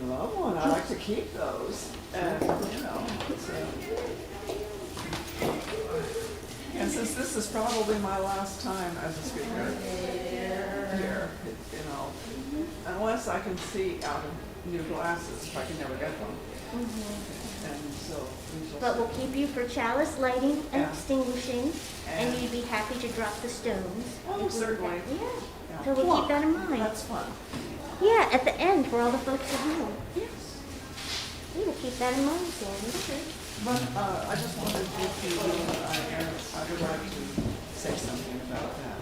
love one. I like to keep those. And, you know, and since this is probably my last time as a speaker here, you know, unless I can see out of new glasses, if I can never get them. And so we shall But we'll keep you for chalice lighting and Yeah. extinguishing, and you'd be happy to drop the stones. Oh, if we certainly. got- Yeah. Yeah. So we'll keep that in mind. That's fun. Yeah, at the end for all the folks at home. Yes. We will keep that in mind, Sandy. But I just wanted you to know that I would like to say something about that.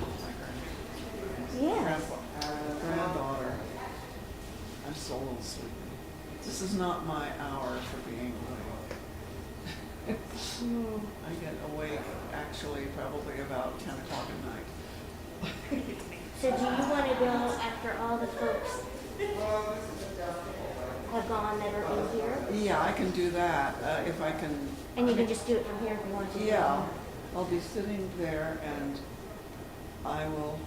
My Yeah. granddaughter. I'm so a little sleepy. This is not my hour for being awake. I get awake actually probably about 10 o'clock at night. So do you want to go after all the folks have gone that are in here? Yeah, I can do that if I can. And you can just do it from here if you want to. Yeah, I'll be sitting there and I will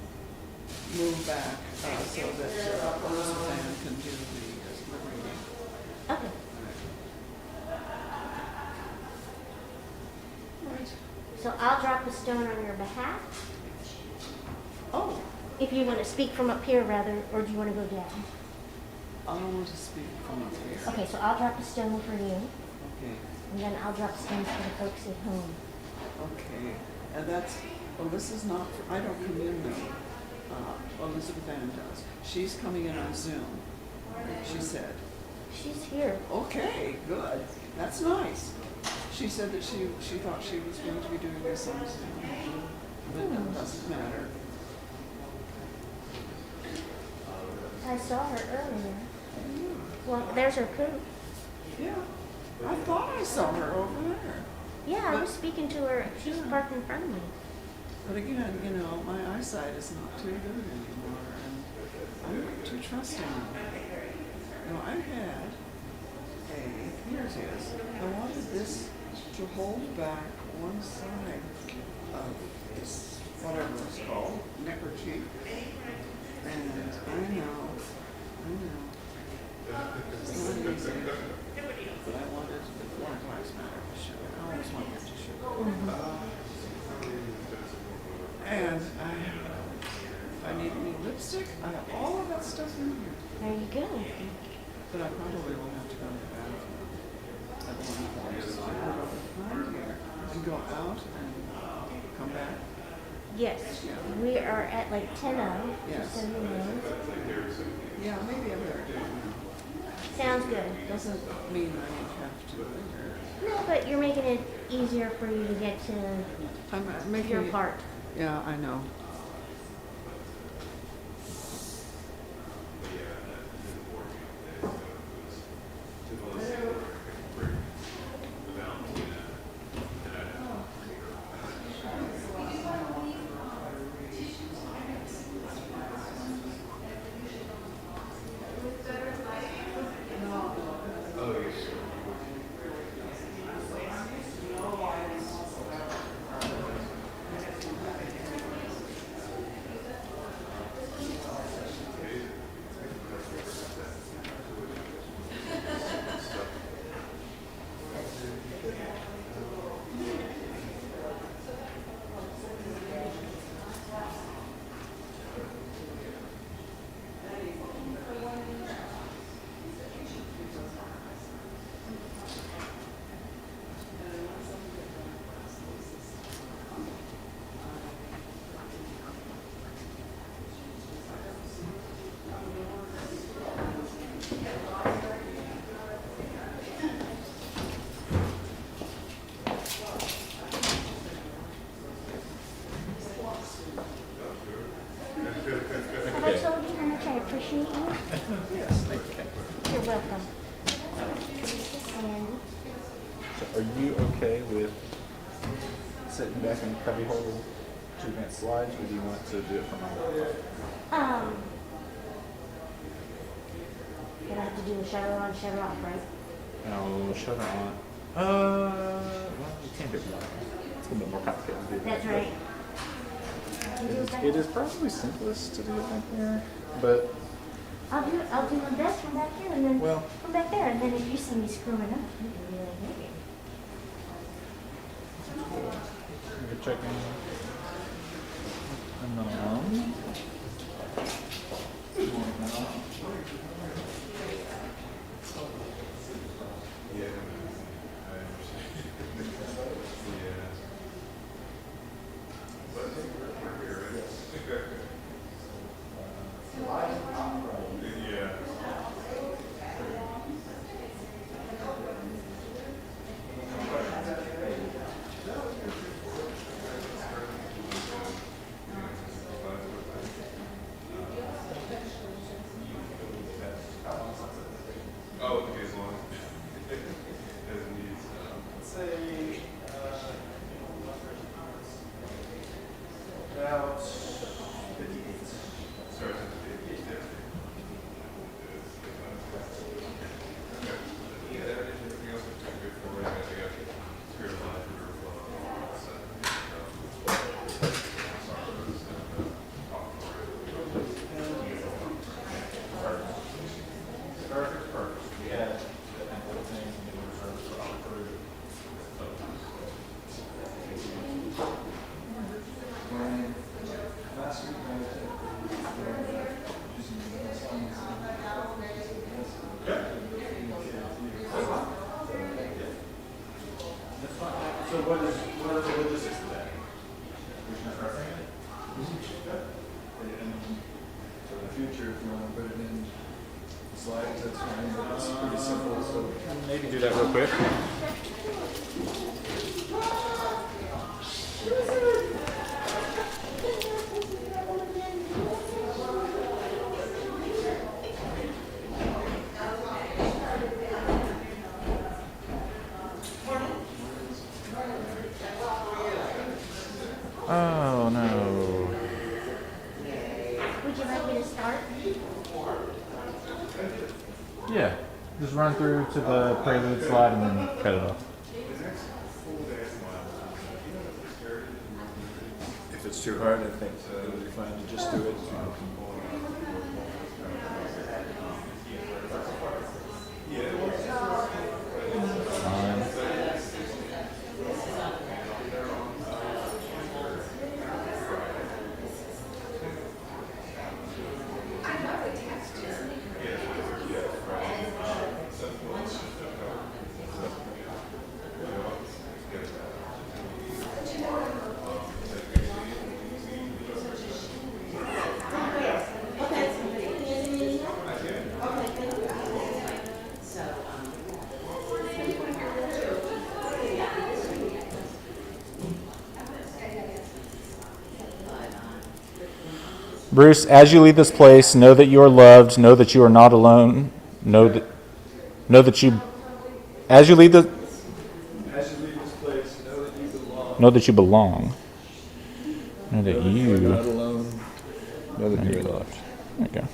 move back so that Elizabeth Ann can do the reading. Okay. Right. So I'll drop a stone on your behalf. Oh, If you want to speak from up here rather, or do you want to go down? I want to speak from up here. Okay, so I'll drop a stone for you, Okay, and then I'll drop stones for the folks at home. okay. And that's, oh, this is not, I don't come in though. Elizabeth Ann does. She's coming in on Zoom, she said. She's here. Okay, good. That's nice. She said that she thought she was going to be doing this on Zoom. But it doesn't matter. I saw her earlier. Well, there's her coop. Yeah. I thought I saw her over there. Yeah, I was speaking to her. She was parked in front of me. But again, you know, my eyesight is not too good anymore, and I'm not too trusting. You know, I had here it is. I wanted this to hold back one side of this, whatever it's called, neckerchief. And I know. It's not easy. But I wanted the Black Lives Matter to show. I always wanted to show. And I need new lipstick. I have all of that stuff in here. There you go. But I probably will have to go to the bathroom at one point. So I'm going to go behind here and go out and come back. Yes, we are at like 10:00. Yes. Just so you know. Yeah, maybe I better do it now. Sounds good. Doesn't mean I have to later. No, but you're making it easier for you to get to I'm making your it- part. Yeah, I know. Have I told you how much I appreciate you? Yes, thank you. You're welcome. And So are you okay with sitting back in the cubby hole to advance slides, or do you want to do it from our you'll have to do the shutter on, shutter off, right? No, shut it on. Well, you can't do it. It's a little bit more complicated to do. That's right. You do It is, that? it is probably simplest to do it like there, but I'll do my best from back here and then Well- from back there. And then if you see me screwing up, you can be like, hey. You're checking. Oh, okay, as long as it needs, let's say, about 58. Starts at 58, yeah. Yeah, everything else is pretty good for right now. I got spirit of life, river flow, Perfect. We had that thing in reserve for our crew. Last week, so what are the logistics of that? We can start thinking it? And for the future, if you want to put it in slides, that's fine, but it's pretty simple, so maybe do that real quick. Oh no. Would you like me to start? Yeah, just run through to the prelude slide and then cut it off. If it's too hard, I think it would be fine to just do it. Fine. Bruce, as you leave this place, know that you are loved. Know that you are not alone. Know that you, as you leave this place, know that you belong. Know that you belong. Know that you are not alone. Know that you are loved. There you go.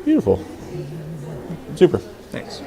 Beautiful. Super. Thanks.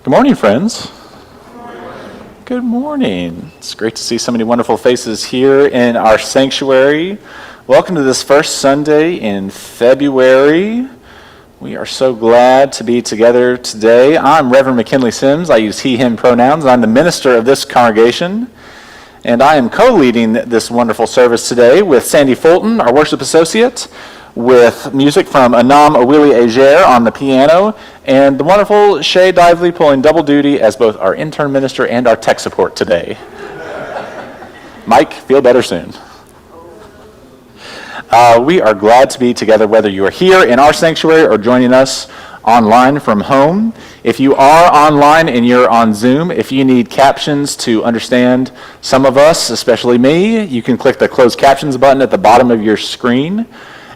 Good morning, friends. Good morning. It's great to see so many wonderful faces here in our sanctuary. Welcome to this first Sunday in February. We are so glad to be together today. I'm Reverend McKinley Sims. I use he, him pronouns. I'm the minister of this congregation, and I am co-leading this wonderful service today with Sandy Fulton, our worship associate, with music from Anam Awili Ager on the piano, and the wonderful Shay Dively pulling double duty as both our intern minister and our tech support today. Mike, feel better soon. We are glad to be together, whether you are here in our sanctuary or joining us online from home. If you are online and you're on Zoom, if you need captions to understand some of us, especially me, you can click the closed captions button at the bottom of your screen,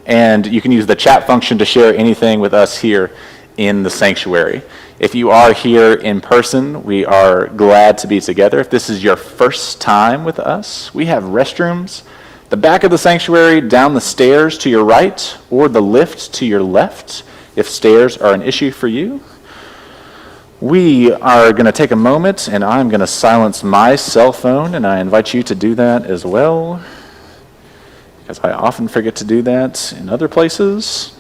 and you can use the chat function to share anything with us here in the sanctuary. If you are here in person, we are glad to be together. If this is your first time with us, we have restrooms the back of the sanctuary, down the stairs to your right, or the lift to your left, if stairs are an issue for you. We are going to take a moment, and I'm going to silence my cell phone, and I invite you to do that as well, because I often forget to do that in other places.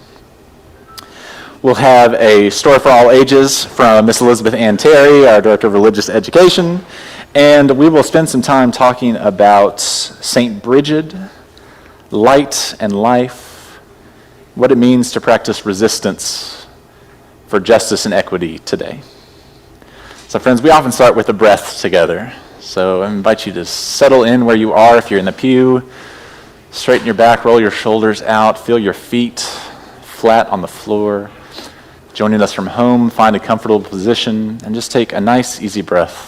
We'll have a story for all ages from Miss Elizabeth Ann Terry, our Director of Religious Education, and we will spend some time talking about St. Bridget, light and life, what it means to practice resistance for justice and equity today. So friends, we often start with a breath together. So I invite you to settle in where you are. If you're in the pew, straighten your back, roll your shoulders out, feel your feet flat on the floor. Joining us from home, find a comfortable position, and just take a nice, easy breath.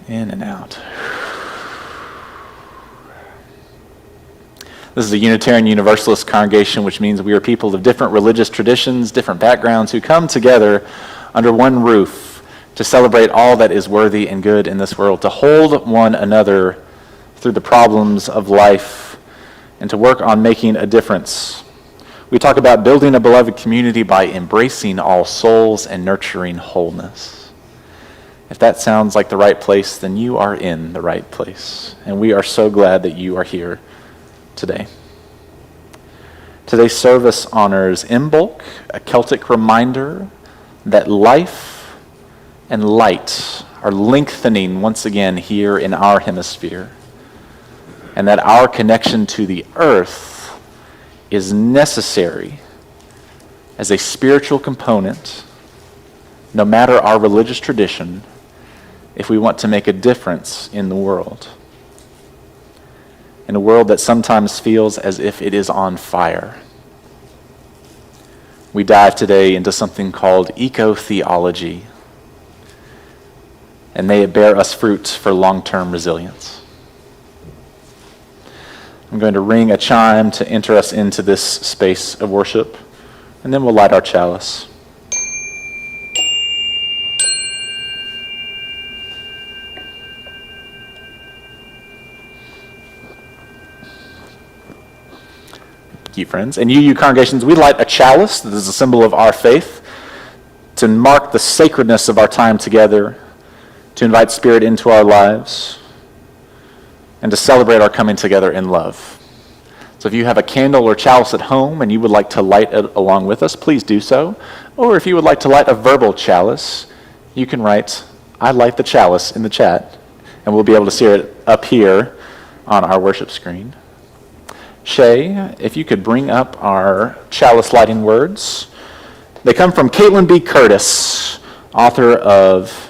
In and out. This is a Unitarian Universalist congregation, which means we are people of different religious traditions, different backgrounds, who come together under one roof to celebrate all that is worthy and good in this world, to hold one another through the problems of life, and to work on making a difference. We talk about building a beloved community by embracing all souls and nurturing wholeness. If that sounds like the right place, then you are in the right place. And we are so glad that you are here today. Today's service honors Imbolc, a Celtic reminder that life and light are lengthening once again here in our hemisphere, and that our connection to the earth is necessary as a spiritual component, no matter our religious tradition, if we want to make a difference in the world. In a world that sometimes feels as if it is on fire. We dive today into something called eco-theology, and may it bear us fruit for long-term resilience. I'm going to ring a chime to enter us into this space of worship, and then we'll light our chalice. You friends, and you congregations, we light a chalice that is a symbol of our faith to mark the sacredness of our time together, to invite Spirit into our lives, and to celebrate our coming together in love. So if you have a candle or chalice at home and you would like to light it along with us, please do so. Or if you would like to light a verbal chalice, you can write, "I light the chalice" in the chat, and we'll be able to see it up here on our worship screen. Shay, if you could bring up our chalice lighting words. They come from Caitlin B. Curtis, author of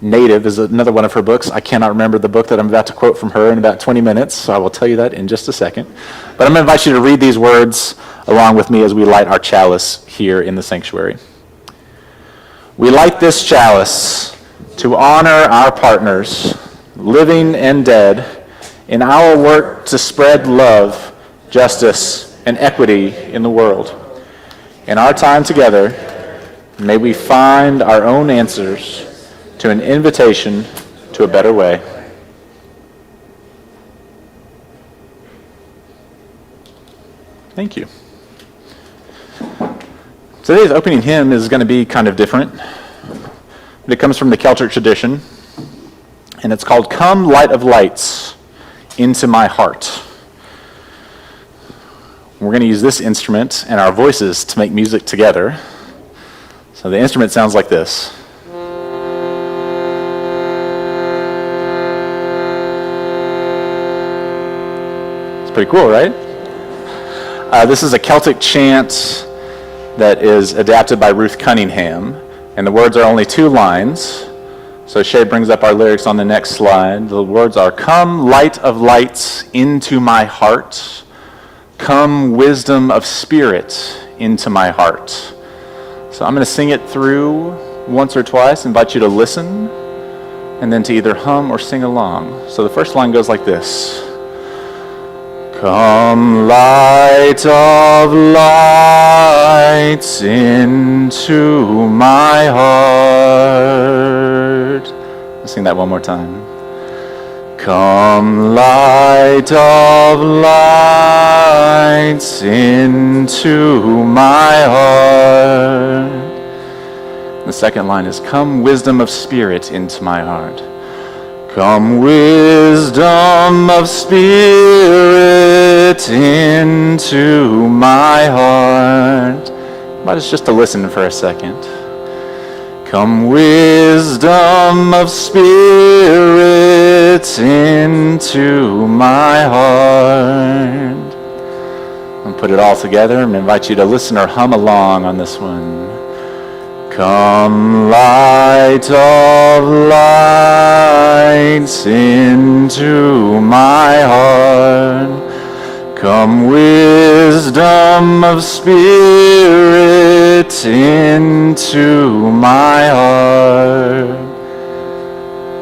Native is another one of her books. I cannot remember the book that I'm about to quote from her in about 20 minutes, so I will tell you that in just a second. But I'm going to invite you to read these words along with me as we light our chalice here in the sanctuary. We light this chalice to honor our partners, living and dead, in our work to spread love, justice, and equity in the world. In our time together, may we find our own answers to an invitation to a better way. Thank you. Today's opening hymn is going to be kind of different. It comes from the Celtic tradition, and it's called "Come, Light of Lights, Into My Heart." We're going to use this instrument and our voices to make music together. So the instrument sounds like this. It's pretty cool, right? This is a Celtic chant that is adapted by Ruth Cunningham, and the words are only 2 lines. So Shay brings up our lyrics on the next slide. The words are, "Come, light of lights, into my heart. Come, wisdom of spirit, into my heart." So I'm going to sing it through once or twice, invite you to listen, and then to either hum or sing along. So the first line goes like this. Come, light of lights, into my heart. Let's sing that one more time. Come, light of lights, into my heart. The second line is, come, wisdom of spirit, into my heart. Come, wisdom of spirit, into my heart. Invite us just to listen for a second. Come, wisdom of spirit, into my heart. I'll put it all together and invite you to listen or hum along on this one. Come, light of lights, into my heart. Come, wisdom of spirit, into my heart.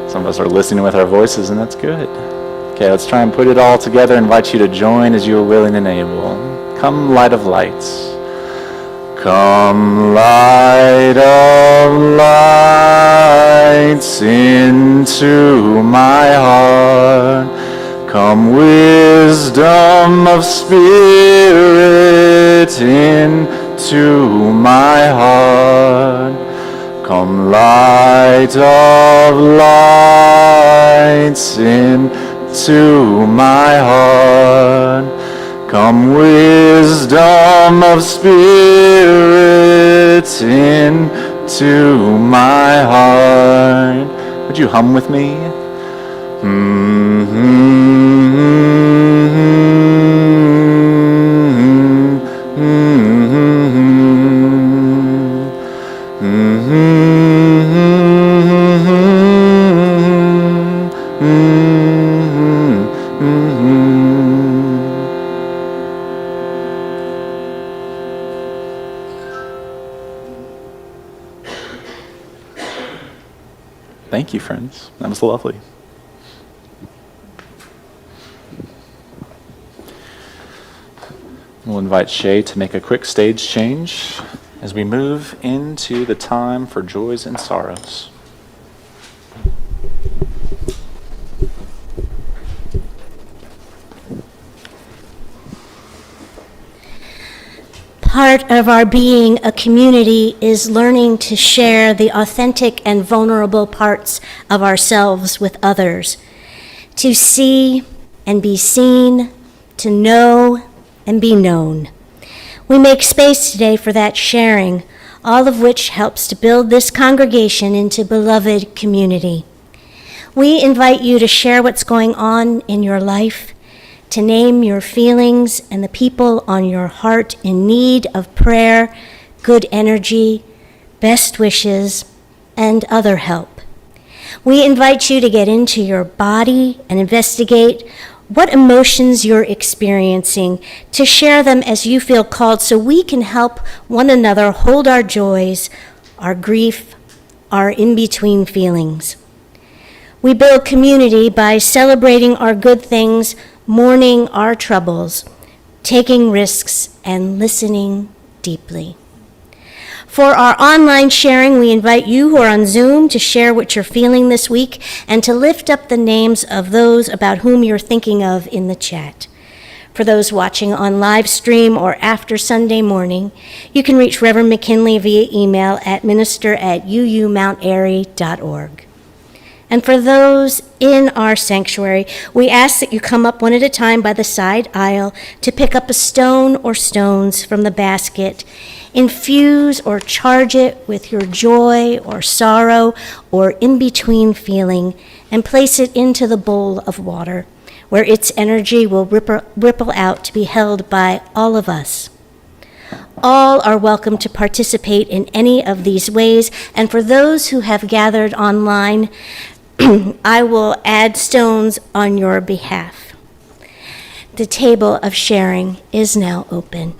Some of us are listening with our voices, and that's good. Okay, let's try and put it all together. I invite you to join as you are willing and able. Come, light of lights. Come, light of lights, into my heart. Come, wisdom of spirit, into my heart. Come, light of lights, into my heart. Come, wisdom of spirit, into my heart. Would you hum with me? Thank you, friends. That was lovely. We'll invite Shay to make a quick stage change as we move into the time for joys and sorrows. Part of our being a community is learning to share the authentic and vulnerable parts of ourselves with others, to see and be seen, to know and be known. We make space today for that sharing, all of which helps to build this congregation into beloved community. We invite you to share what's going on in your life, to name your feelings and the people on your heart in need of prayer, good energy, best wishes, and other help. We invite you to get into your body and investigate what emotions you're experiencing, to share them as you feel called so we can help one another hold our joys, our grief, our in-between feelings. We build community by celebrating our good things, mourning our troubles, taking risks, and listening deeply. For our online sharing, we invite you who are on Zoom to share what you're feeling this week and to lift up the names of those about whom you're thinking of in the chat. For those watching on live stream or after Sunday morning, you can reach Reverend McKinley via email at minister@uumountairy.org. And for those in our sanctuary, we ask that you come up one at a time by the side aisle to pick up a stone or stones from the basket. Infuse or charge it with your joy or sorrow or in-between feeling, and place it into the bowl of water, where its energy will ripple out to be held by all of us. All are welcome to participate in any of these ways, and for those who have gathered online, I will add stones on your behalf. The table of sharing is now open.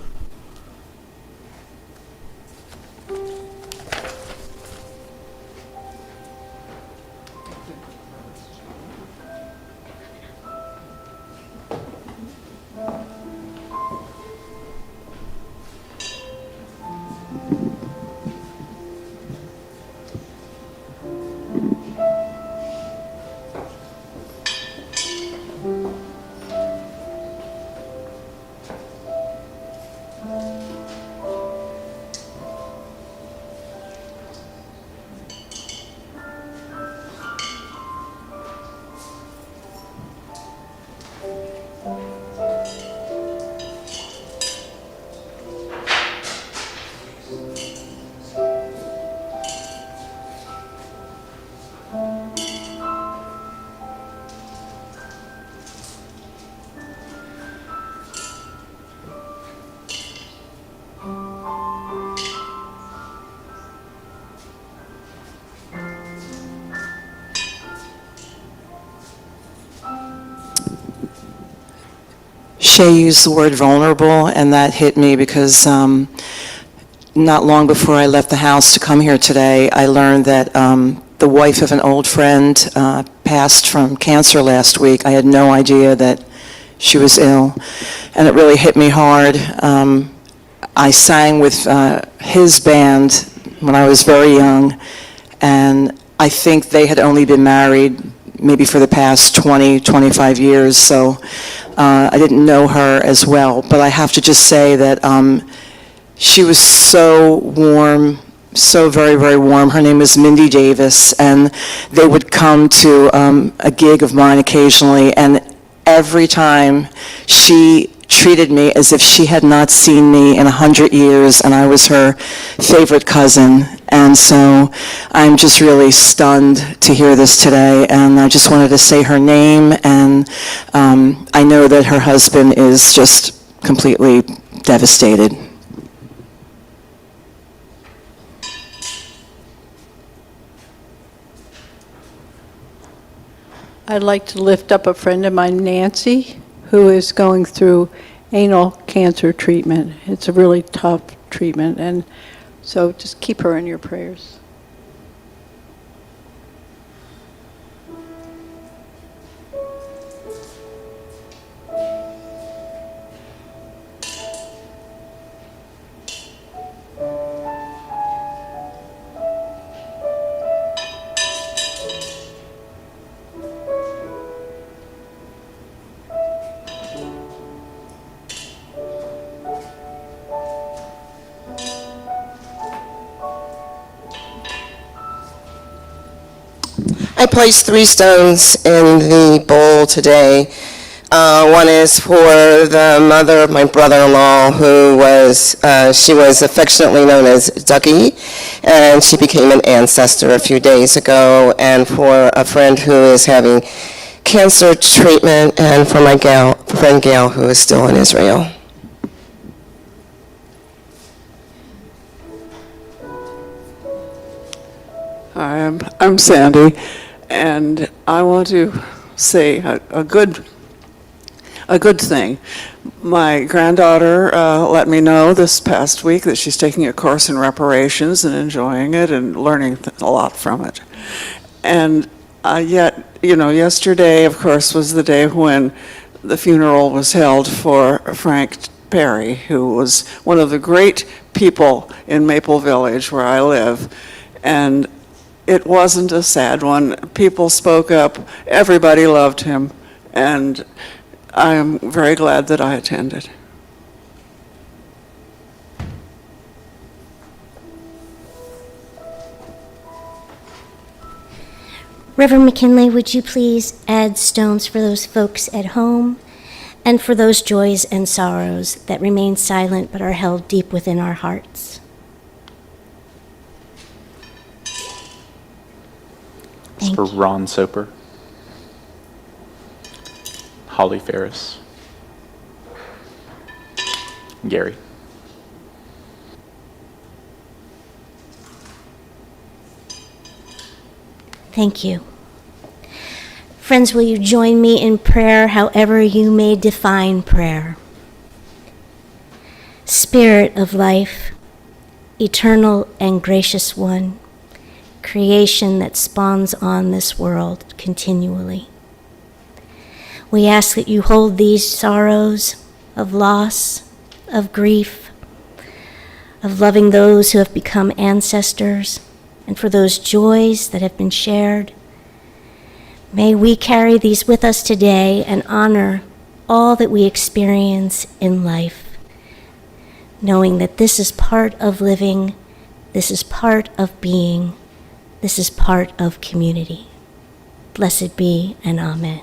Shay used the word vulnerable, and that hit me because not long before I left the house to come here today, I learned that the wife of an old friend passed from cancer last week. I had no idea that she was ill, and it really hit me hard. I sang with his band when I was very young, and I think they had only been married maybe for the past 20, 25 years, so I didn't know her as well. But I have to just say that she was so warm, so very, very warm. Her name was Mindy Davis, and they would come to a gig of mine occasionally, and every time she treated me as if she had not seen me in 100 years, and I was her favorite cousin. And so I'm just really stunned to hear this today, and I just wanted to say her name, and I know that her husband is just completely devastated. I'd like to lift up a friend of mine, Nancy, who is going through anal cancer treatment. It's a really tough treatment, and so just keep her in your prayers. I placed 3 stones in the bowl today. One is for the mother of my brother-in-law, who was, she was affectionately known as Ducky, and she became an ancestor a few days ago, and for a friend who is having cancer treatment, and for my friend Gail, who is still in Israel. Hi, I'm Sandy, and I want to say a good thing. My granddaughter let me know this past week that she's taking a course in reparations and enjoying it and learning a lot from it. And yet, yesterday, of course, was the day when the funeral was held for Frank Perry, who was one of the great people in Maple Village, where I live. And it wasn't a sad one. People spoke up. Everybody loved him. And I'm very glad that I attended. Reverend McKinley, would you please add stones for those folks at home and for those joys and sorrows that remain silent but are held deep within our hearts? Thank For you. Ron Soper, Holly Ferris, Gary. Thank you. Friends, will you join me in prayer, however you may define prayer? Spirit of life, eternal and gracious one, creation that spawns on this world continually. We ask that you hold these sorrows of loss, of grief, of loving those who have become ancestors, and for those joys that have been shared. May we carry these with us today and honor all that we experience in life, knowing that this is part of living, this is part of being, this is part of community. Blessed be and amen.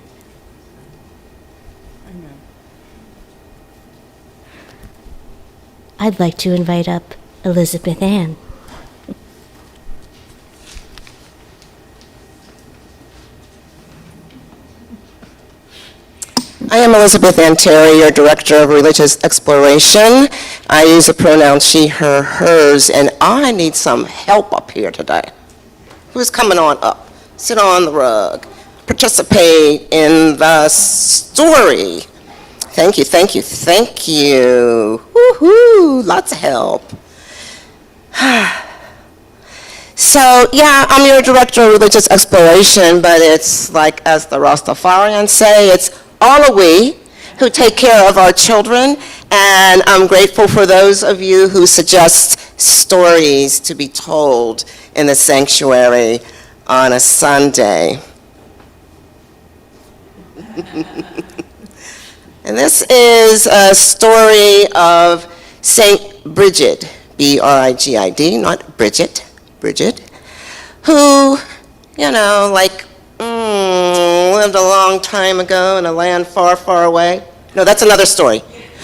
Amen. I'd like to invite up Elizabeth Ann. I am Elizabeth Ann Terry, your Director of Religious Exploration. I use the pronoun she, her, hers, and I need some help up here today. Who's coming on up? Sit on the rug. Participate in the story. Thank you, thank you, thank you. Woohoo, lots of help. So, yeah, I'm your Director of Religious Exploration, but it's like, as the Rastafarians say, it's all of we who take care of our children, and I'm grateful for those of you who suggest stories to be told in the sanctuary on a Sunday. And this is a story of Saint Bridget, B-R-I-G-I-D, not Bridget, Bridget, who, lived a long time ago in a land far, far away. No, that's another story.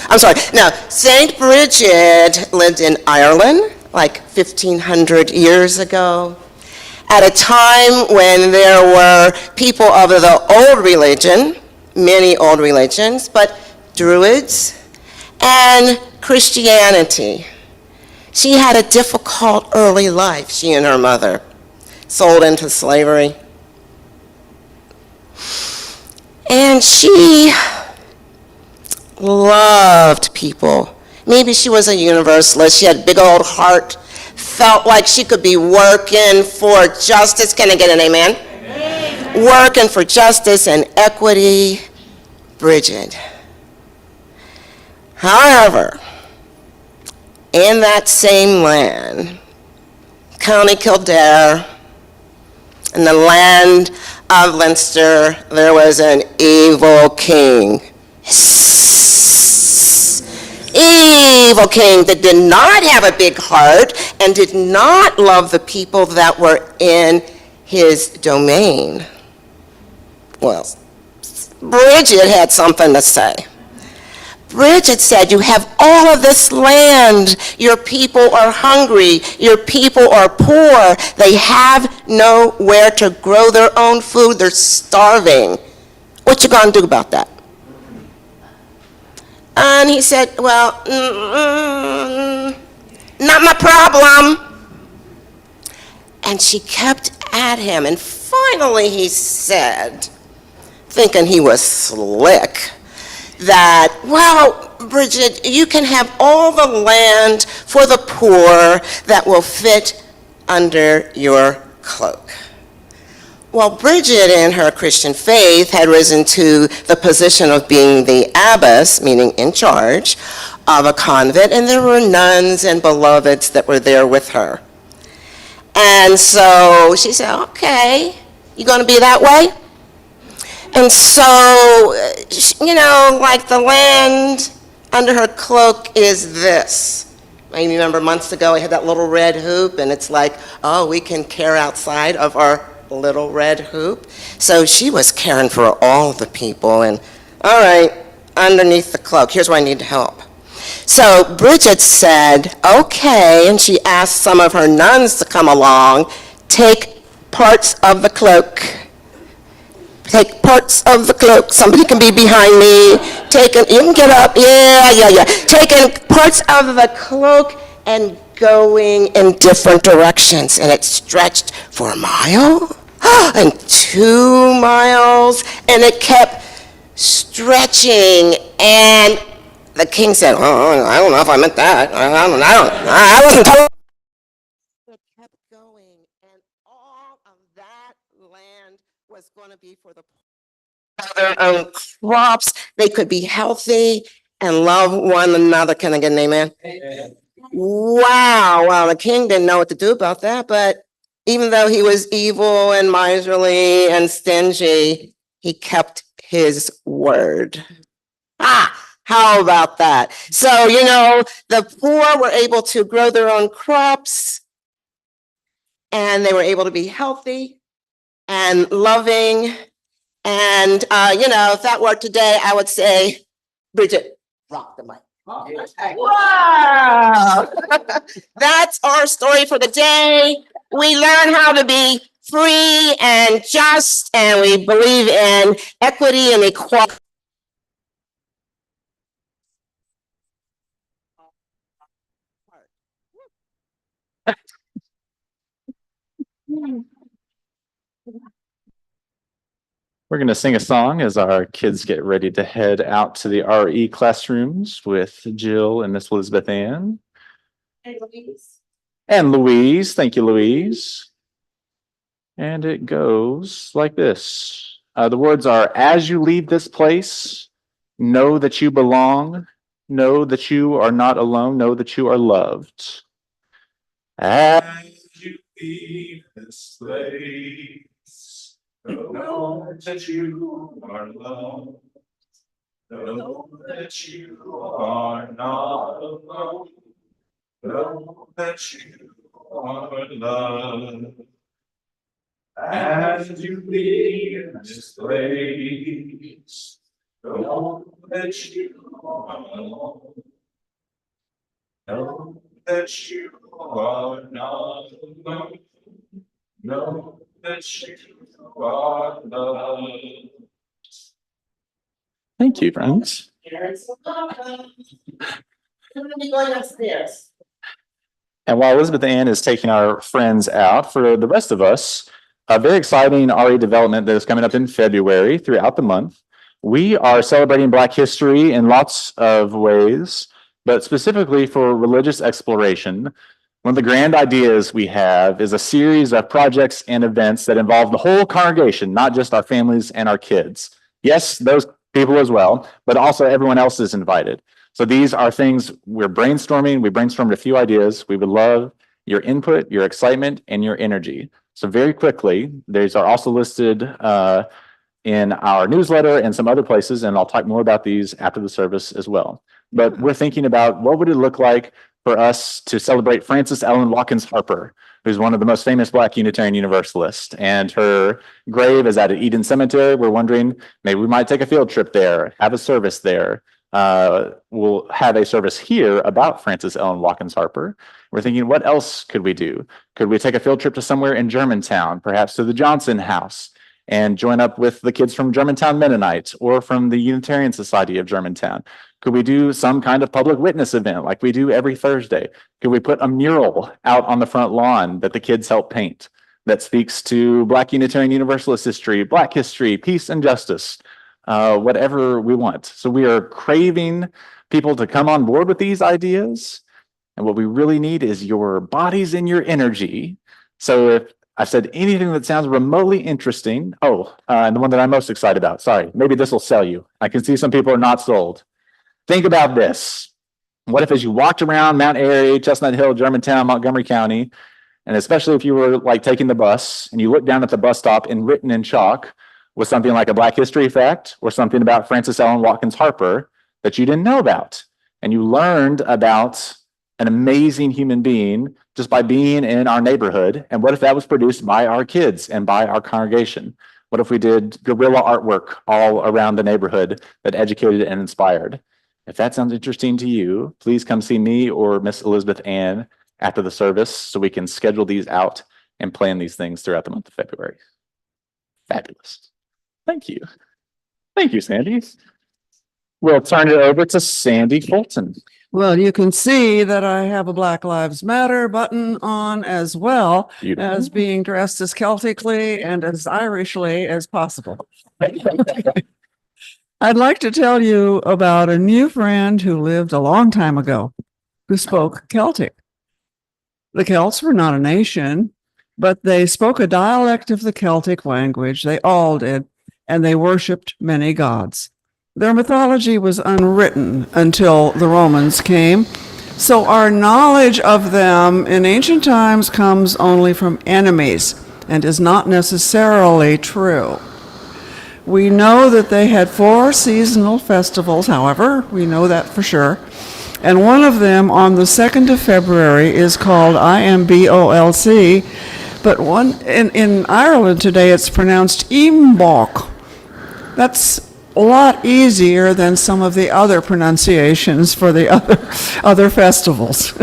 I'm sorry. No, Saint Bridget lived in Ireland like 1,500 years ago, at a time when there were people of the old religion, many old religions, but Druids and Christianity. She had a difficult early life, she and her mother, sold into slavery. And she loved people. Maybe she was a universalist. She had a big old heart, felt like she could be working for justice. Can I get an amen? Amen. Working for justice and equity. Bridget. However, in that same land, County Kildare, in the land of Leinster, there was an evil king. Evil king that did not have a big heart and did not love the people that were in his domain. Well, Bridget had something to say. Bridget said, you have all of this land. Your people are hungry. Your people are poor. They have nowhere to grow their own food. They're starving. What you gonna do about that? And he said, well, not my problem. And she kept at him. And finally he said, thinking he was slick, that, well, Bridget, you can have all the land for the poor that will fit under your cloak. Well, Bridget, in her Christian faith, had risen to the position of being the abbess, meaning in charge, of a convent, and there were nuns and beloveds that were there with her. And so she said, okay, you going to be that way? And so, like the land under her cloak is this. I remember months ago I had that little red hoop, and it's like, oh, we can care outside of our little red hoop. So she was caring for all of the people, and all right, underneath the cloak, here's where I need help. So Bridget said, okay, and she asked some of her nuns to come along, take parts of the cloak. Take parts of the cloak. Somebody can be behind me. You can get up. Yeah. Taking parts of the cloak and going in different directions. And it stretched for a mile and 2 miles. And it kept stretching. And the king said, oh, I don't know if I meant that. I wasn't told. It kept going. And all of that land was going to be for the their own crops. They could be healthy and love one another. Can I get an amen? Amen. Wow. Well, the king didn't know what to do about that, but even though he was evil and miserly and stingy, he kept his word. How about that? So, the poor were able to grow their own crops, and they were able to be healthy and loving. And, if that were today, I would say, Bridget, rock the mic. Wow! That's our story for the day. We learn how to be free and just, and we believe in equity and equality. We're going to sing a song as our kids get ready to head out to the RE classrooms with Jill and Miss Elizabeth Ann. And Louise. Thank you, Louise. And it goes like this. The words are, as you leave this place, know that you belong. Know that you are not alone. Know that you are loved. As you leave this place, know that you are loved. Know that you are not alone. Know that you are loved. As you leave this place, know that you are alone. Know that you are not alone. Know that you are loved. Thank you, friends. Going upstairs. And while Elizabeth Ann is taking our friends out, for the rest of us, a very exciting RE development that is coming up in February throughout the month. We are celebrating Black history in lots of ways, but specifically for religious exploration. One of the grand ideas we have is a series of projects and events that involve the whole congregation, not just our families and our kids. Yes, those people as well, but also everyone else is invited. So these are things we're brainstorming. We brainstormed a few ideas. We would love your input, your excitement, and your energy. So very quickly, these are also listed in our newsletter and some other places, and I'll talk more about these after the service as well. But we're thinking about what would it look like for us to celebrate Frances Ellen Watkins Harper, who's one of the most famous Black Unitarian Universalists, and her grave is at Eden Cemetery. We're wondering maybe we might take a field trip there, have a service there. We'll have a service here about Frances Ellen Watkins Harper. We're thinking, what else could we do? Could we take a field trip to somewhere in Germantown, perhaps to the Johnson House, and join up with the kids from Germantown Mennonite or from the Unitarian Society of Germantown? Could we do some kind of public witness event like we do every Thursday? Could we put a mural out on the front lawn that the kids help paint that speaks to Black Unitarian Universalist history, Black history, peace and justice, whatever we want? So we are craving people to come on board with these ideas. And what we really need is your bodies and your energy. So if I've said anything that sounds remotely interesting, and the one that I'm most excited about, sorry, maybe this will sell you. I can see some people are not sold. Think about this. What if as you walked around Mount Airy, Chestnut Hill, Germantown, Montgomery County, and especially if you were like taking the bus and you looked down at the bus stop and written in chalk with something like a Black History fact or something about Frances Ellen Watkins Harper that you didn't know about. And you learned about an amazing human being just by being in our neighborhood. And what if that was produced by our kids and by our congregation? What if we did guerrilla artwork all around the neighborhood that educated and inspired? If that sounds interesting to you, please come see me or Miss Elizabeth Ann after the service so we can schedule these out and plan these things throughout the month of February. Fabulous. Thank you. Thank you, Sandy. We'll turn it over to Sandy Fulton. Well, you can see that I have a Black Lives Matter button on as well Beautiful. as being dressed as Celtically and as Irishly as possible. I'd like to tell you about a new friend who lived a long time ago who spoke Celtic. The Celts were not a nation, but they spoke a dialect of the Celtic language. They all did, and they worshipped many gods. Their mythology was unwritten until the Romans came, so our knowledge of them in ancient times comes only from enemies and is not necessarily true. We know that they had 4 seasonal festivals, however, we know that for sure, and one of them on the 2nd of February is called Imbolc, but one in Ireland today it's pronounced Imbolc. That's a lot easier than some of the other pronunciations for the other festivals.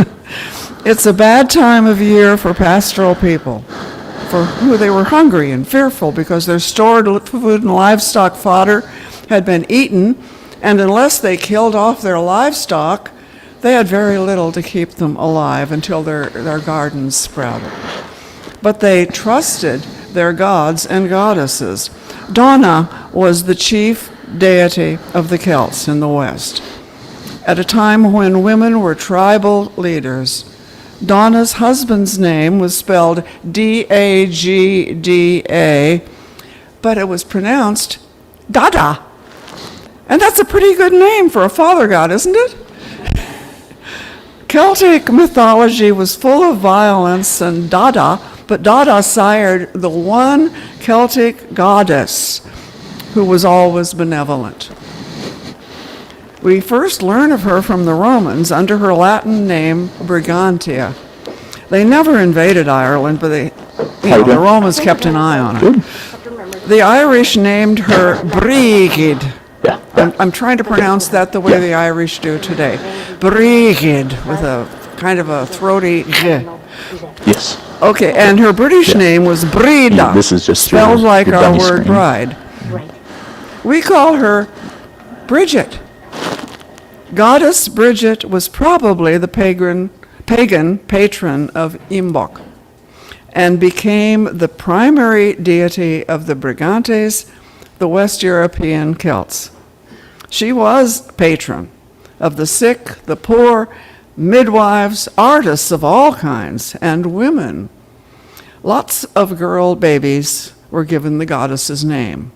It's a bad time of year for pastoral people, for who they were hungry and fearful because their stored food and livestock fodder had been eaten, and unless they killed off their livestock, they had very little to keep them alive until their gardens sprouted. But they trusted their gods and goddesses. Donna was the chief deity of the Celts in the West. At a time when women were tribal leaders, Donna's husband's name was spelled D-A-G-D-A, but it was pronounced Dada. And that's a pretty good name for a father god, isn't it? Celtic mythology was full of violence and Dada, but Dada sired the one Celtic goddess who was always benevolent. We first learn of her from the Romans under her Latin name Brigantia. They never invaded Ireland, but the Romans kept an eye on her. The Irish named her Brigid. I'm trying to pronounce that the way the Irish do today. Brigid, with a kind of a throaty G. Yes. Okay, and her British name was Brida, This is just spelled like your our dummy word screen. bride. Right. We call her Bridget. Goddess Bridget was probably the pagan patron of Imbolc and became the primary deity of the Brigantes, the West European Celts. She was patron of the sick, the poor, midwives, artists of all kinds, and women. Lots of girl babies were given the goddess's name.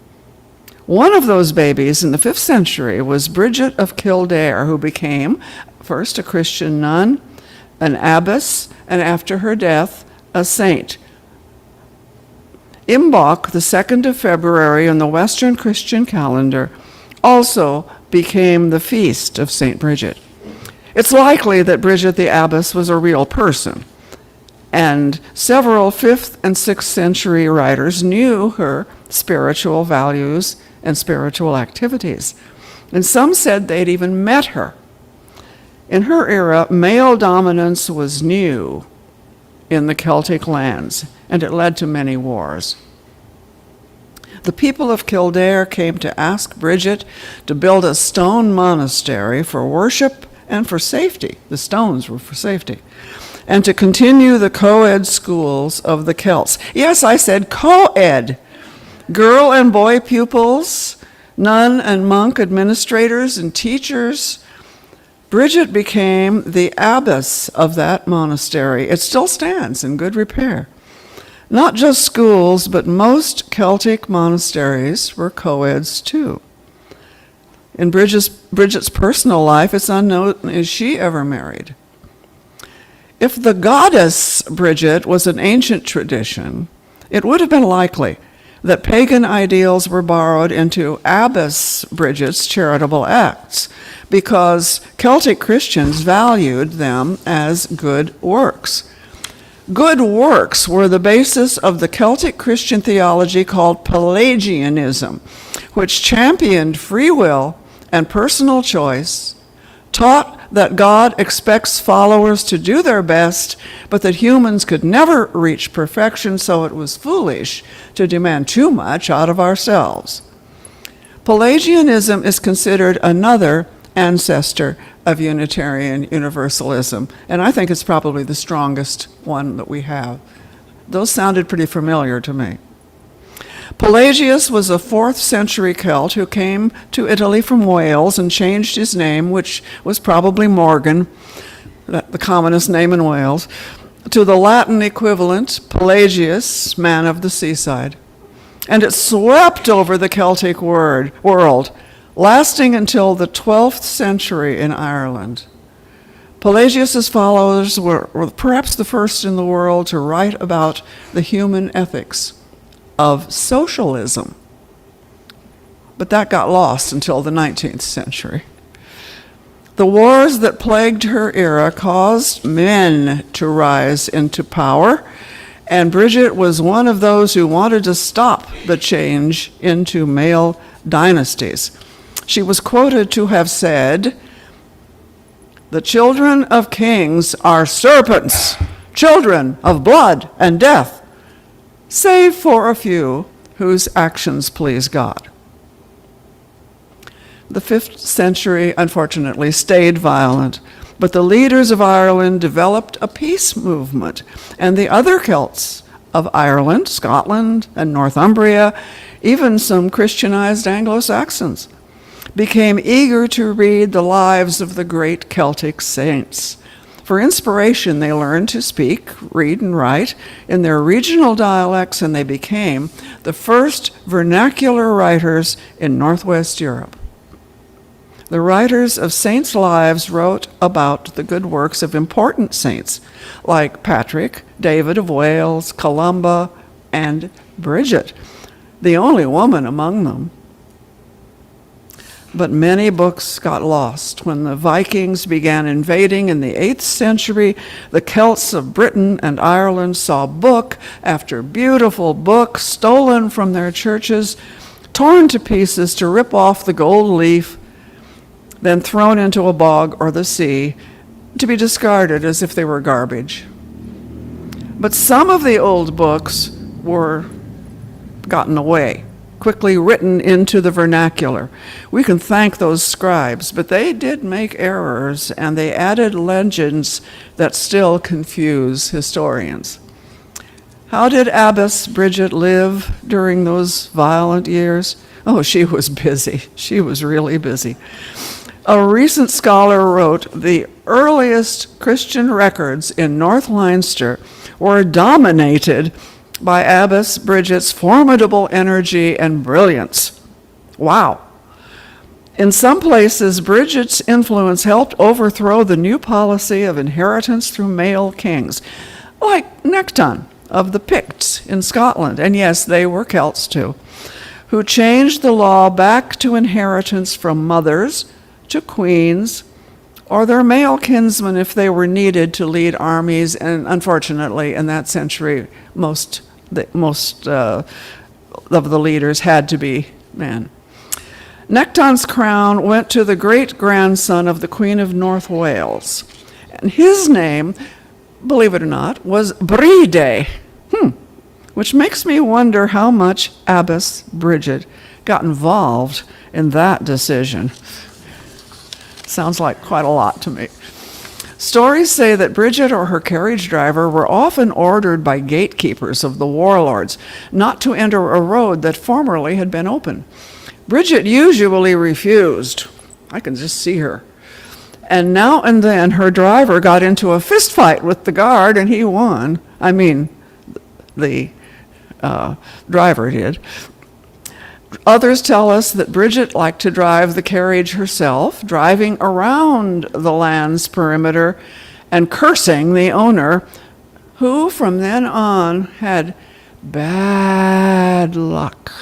One of those babies in the 5th century was Bridget of Kildare, who became first a Christian nun, an abbess, and after her death, a saint. Imbolc, the 2nd of February in the Western Christian calendar, also became the feast of St. Bridget. It's likely that Bridget the abbess was a real person, and several 5th and 6th century writers knew her spiritual values and spiritual activities, and some said they'd even met her. In her era, male dominance was new in the Celtic lands, and it led to many wars. The people of Kildare came to ask Bridget to build a stone monastery for worship and for safety. The stones were for safety. And to continue the co-ed schools of the Celts. Yes, I said co-ed. Girl and boy pupils, nun and monk administrators and teachers. Bridget became the abbess of that monastery. It still stands in good repair. Not just schools, but most Celtic monasteries were co-eds too. In Bridget's personal life, it's unknown if she ever married. If the goddess Bridget was an ancient tradition, it would have been likely that pagan ideals were borrowed into Abbess Bridget's charitable acts because Celtic Christians valued them as good works. Good works were the basis of the Celtic Christian theology called Pelagianism, which championed free will and personal choice, taught that God expects followers to do their best, but that humans could never reach perfection, so it was foolish to demand too much out of ourselves. Pelagianism is considered another ancestor of Unitarian Universalism, and I think it's probably the strongest one that we have. Those sounded pretty familiar to me. Pelagius was a 4th century Celt who came to Italy from Wales and changed his name, which was probably Morgan, the commonest name in Wales, to the Latin equivalent Pelagius, man of the seaside. And it swept over the Celtic world, lasting until the 12th century in Ireland. Pelagius's followers were perhaps the first in the world to write about the human ethics of socialism. But that got lost until the 19th century. The wars that plagued her era caused men to rise into power, and Bridget was one of those who wanted to stop the change into male dynasties. She was quoted to have said, "The children of kings are serpents, children of blood and death, save for a few whose actions please God." The 5th century, unfortunately, stayed violent, but the leaders of Ireland developed a peace movement, and the other Celts of Ireland, Scotland, and Northumbria, even some Christianized Anglo-Saxons, became eager to read the lives of the great Celtic saints. For inspiration, they learned to speak, read, and write in their regional dialects, and they became the first vernacular writers in Northwest Europe. The writers of saints' lives wrote about the good works of important saints, like Patrick, David of Wales, Columba, and Bridget, the only woman among them. But many books got lost. When the Vikings began invading in the 8th century, the Celts of Britain and Ireland saw book after beautiful book stolen from their churches, torn to pieces to rip off the gold leaf, then thrown into a bog or the sea to be discarded as if they were garbage. But some of the old books were gotten away, quickly written into the vernacular. We can thank those scribes, but they did make errors, and they added legends that still confuse historians. How did Abbess Bridget live during those violent years? Oh, she was busy. She was really busy. A recent scholar wrote, the earliest Christian records in North Leinster were dominated by Abbess Bridget's formidable energy and brilliance. Wow. In some places, Bridget's influence helped overthrow the new policy of inheritance through male kings, like Necton of the Picts in Scotland, and yes, they were Celts too, who changed the law back to inheritance from mothers to queens, or their male kinsmen if they were needed to lead armies, and unfortunately, in that century, most of the leaders had to be men. Necton's crown went to the great-grandson of the Queen of North Wales, and his name, believe it or not, was Bride, which makes me wonder how much Abbess Bridget got involved in that decision. Sounds like quite a lot to me. Stories say that Bridget or her carriage driver were often ordered by gatekeepers of the warlords not to enter a road that formerly had been open. Bridget usually refused. I can just see her. And now and then her driver got into a fist fight with the guard and he won. I mean, the driver did. Others tell us that Bridget liked to drive the carriage herself, driving around the land's perimeter and cursing the owner, who from then on had bad luck.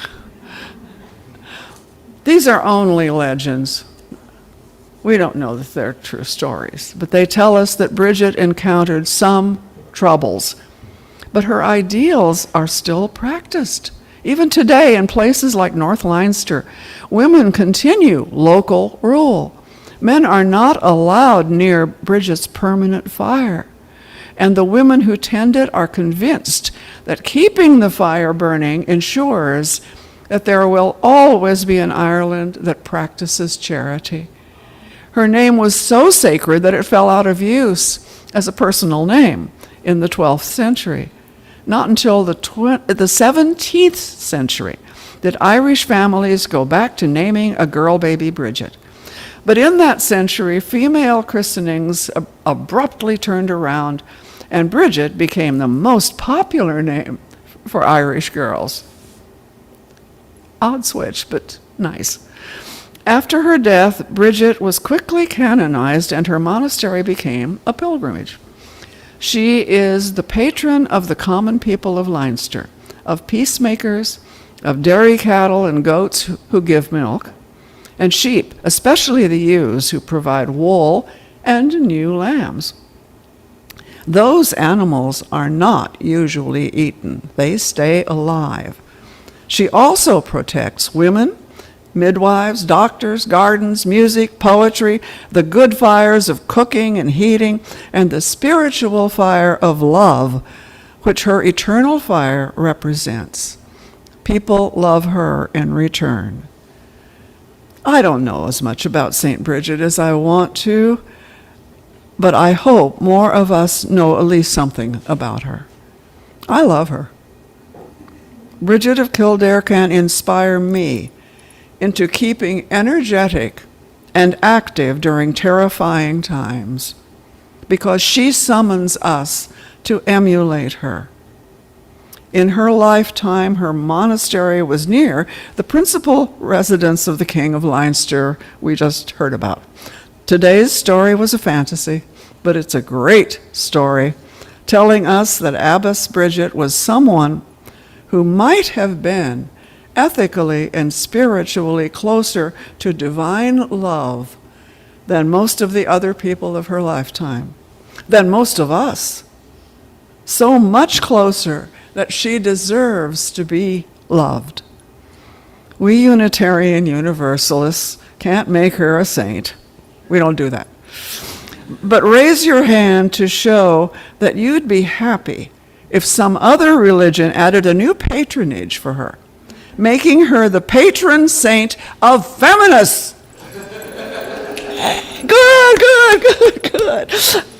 These are only legends. We don't know that they're true stories, but they tell us that Bridget encountered some troubles. But her ideals are still practiced. Even today, in places like North Leinster, women continue local rule. Men are not allowed near Bridget's permanent fire. And the women who tend it are convinced that keeping the fire burning ensures that there will always be an Ireland that practices charity. Her name was so sacred that it fell out of use as a personal name in the 12th century. Not until the 17th century did Irish families go back to naming a girl baby Bridget. But in that century, female christenings abruptly turned around, and Bridget became the most popular name for Irish girls. Odd switch, but nice. After her death, Bridget was quickly canonized, and her monastery became a pilgrimage. She is the patron of the common people of Leinster, of peacemakers, of dairy cattle and goats who give milk, and sheep, especially the ewes who provide wool and new lambs. Those animals are not usually eaten. They stay alive. She also protects women, midwives, doctors, gardens, music, poetry, the good fires of cooking and heating, and the spiritual fire of love, which her eternal fire represents. People love her in return. I don't know as much about St. Bridget as I want to, but I hope more of us know at least something about her. I love her. Bridget of Kildare can inspire me into keeping energetic and active during terrifying times, because she summons us to emulate her. In her lifetime, her monastery was near the principal residence of the King of Leinster we just heard about. Today's story was a fantasy, but it's a great story, telling us that Abbess Bridget was someone who might have been ethically and spiritually closer to divine love than most of the other people of her lifetime, than most of us. So much closer that she deserves to be loved. We Unitarian Universalists can't make her a saint. We don't do that. But raise your hand to show that you'd be happy if some other religion added a new patronage for her, making her the patron saint of feminists. Good.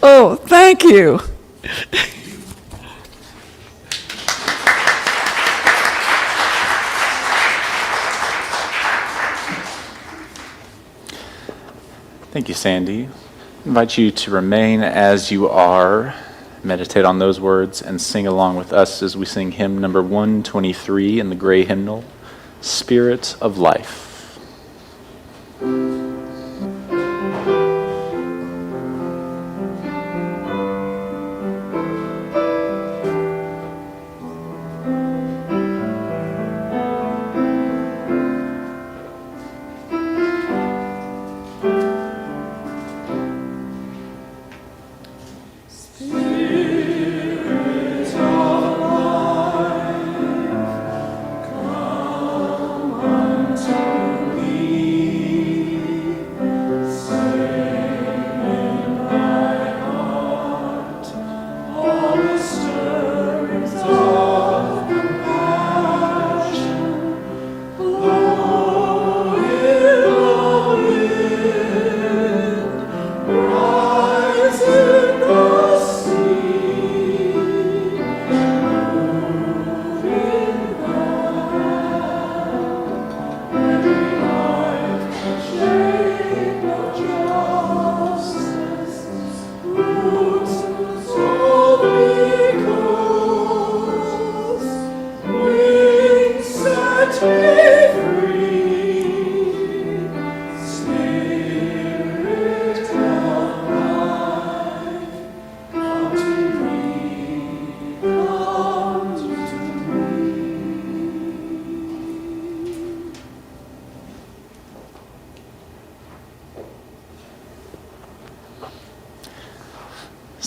Oh, thank you. Thank you, Sandy. I invite you to remain as you are, meditate on those words, and sing along with us as we sing hymn number 123 in the gray hymnal, Spirit of Life. Come unto me.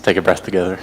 Let's take a breath together.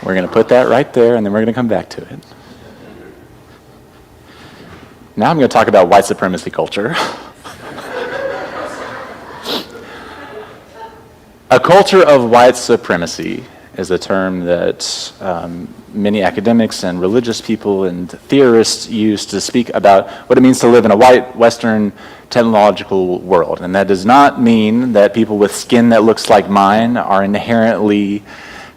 We're going to put that right there, and then we're going to come back to it. Now I'm going to talk about white supremacy culture. A culture of white supremacy is a term that many academics and religious people and theorists use to speak about what it means to live in a white, Western, technological world. And that does not mean that people with skin that looks like mine are inherently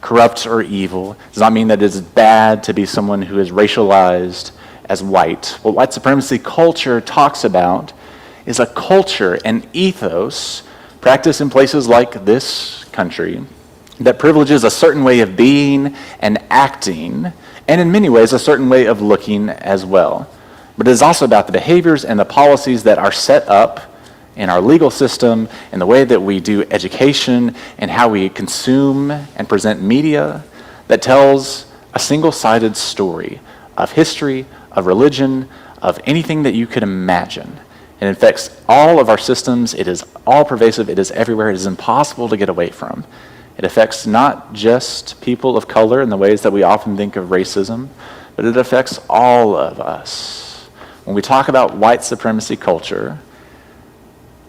corrupt or evil. It does not mean that it is bad to be someone who is racialized as white. What white supremacy culture talks about is a culture, an ethos, practiced in places like this country that privileges a certain way of being and acting, and in many ways a certain way of looking as well. But it is also about the behaviors and the policies that are set up in our legal system, in the way that we do education, and how we consume and present media that tells a single-sided story of history, of religion, of anything that you could imagine. It affects all of our systems. It is all pervasive. It is everywhere. It is impossible to get away from. It affects not just people of color in the ways that we often think of racism, but it affects all of us. When we talk about white supremacy culture,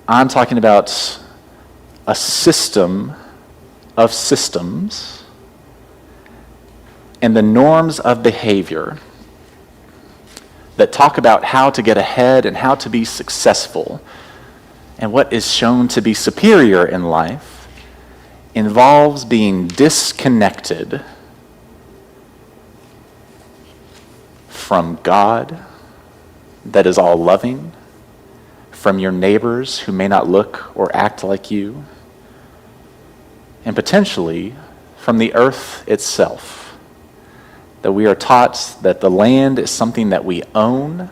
I'm talking about a system of systems and the norms of behavior that talk about how to get ahead and how to be successful. And what is shown to be superior in life involves being disconnected from God that is all loving, from your neighbors who may not look or act like you, and potentially from the earth itself. That we are taught that the land is something that we own,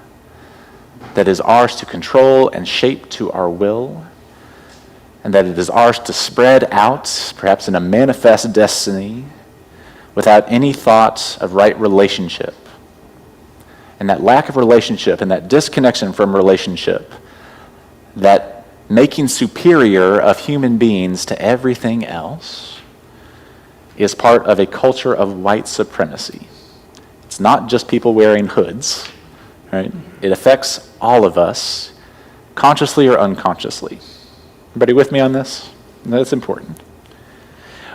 that is ours to control and shape to our will, and that it is ours to spread out, perhaps in a manifest destiny, without any thought of right relationship. And that lack of relationship and that disconnection from relationship, that making superior of human beings to everything else, is part of a culture of white supremacy. It's not just people wearing hoods, right? It affects all of us, consciously or unconsciously. Everybody with me on this? That's important.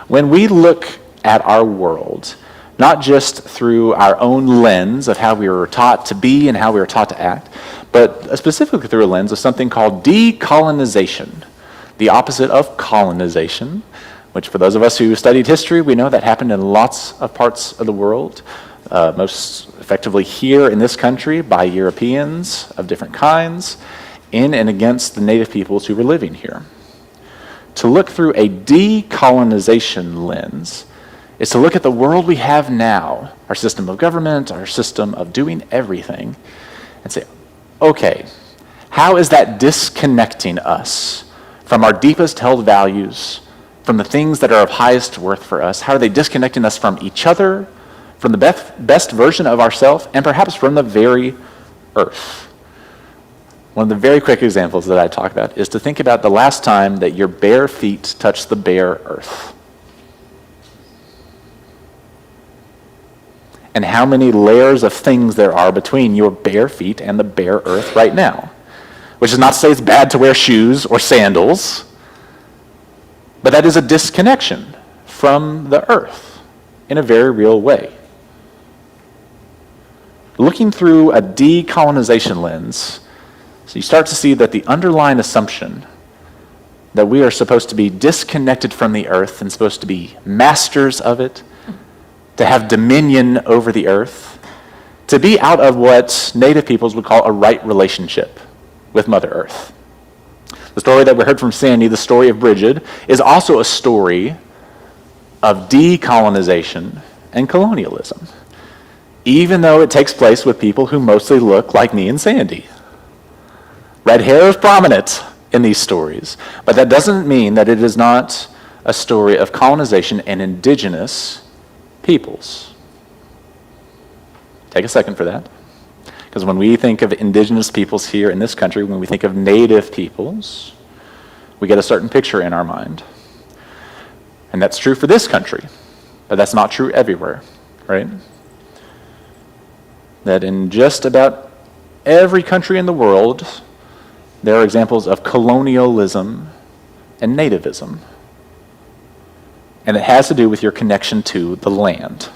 When we look at our world, not just through our own lens of how we were taught to be and how we were taught to act, but specifically through a lens of something called decolonization, the opposite of colonization, which for those of us who studied history, we know that happened in lots of parts of the world, most effectively here in this country by Europeans of different kinds, in and against the native peoples who were living here. To look through a decolonization lens is to look at the world we have now, our system of government, our system of doing everything, and say, okay, how is that disconnecting us from our deepest held values, from the things that are of highest worth for us? How are they disconnecting us from each other, from the best version of ourselves, and perhaps from the very earth. One of the very quick examples that I talk about is to think about the last time that your bare feet touched the bare earth. And how many layers of things there are between your bare feet and the bare earth right now. Which is not to say it's bad to wear shoes or sandals, but that is a disconnection from the earth in a very real way. Looking through a decolonization lens, so you start to see that the underlying assumption that we are supposed to be disconnected from the earth and supposed to be masters of it, to have dominion over the earth, to be out of what Native peoples would call a right relationship with Mother Earth. The story that we heard from Sandy, the story of Bridget, is also a story of decolonization and colonialism, even though it takes place with people who mostly look like me and Sandy. Red hair is prominent in these stories, but that doesn't mean that it is not a story of colonization and indigenous peoples. Take a second for that. Because when we think of indigenous peoples here in this country, when we think of Native peoples, we get a certain picture in our mind. And that's true for this country, but that's not true everywhere, right? That in just about every country in the world, there are examples of colonialism and nativism. And it has to do with your connection to the land.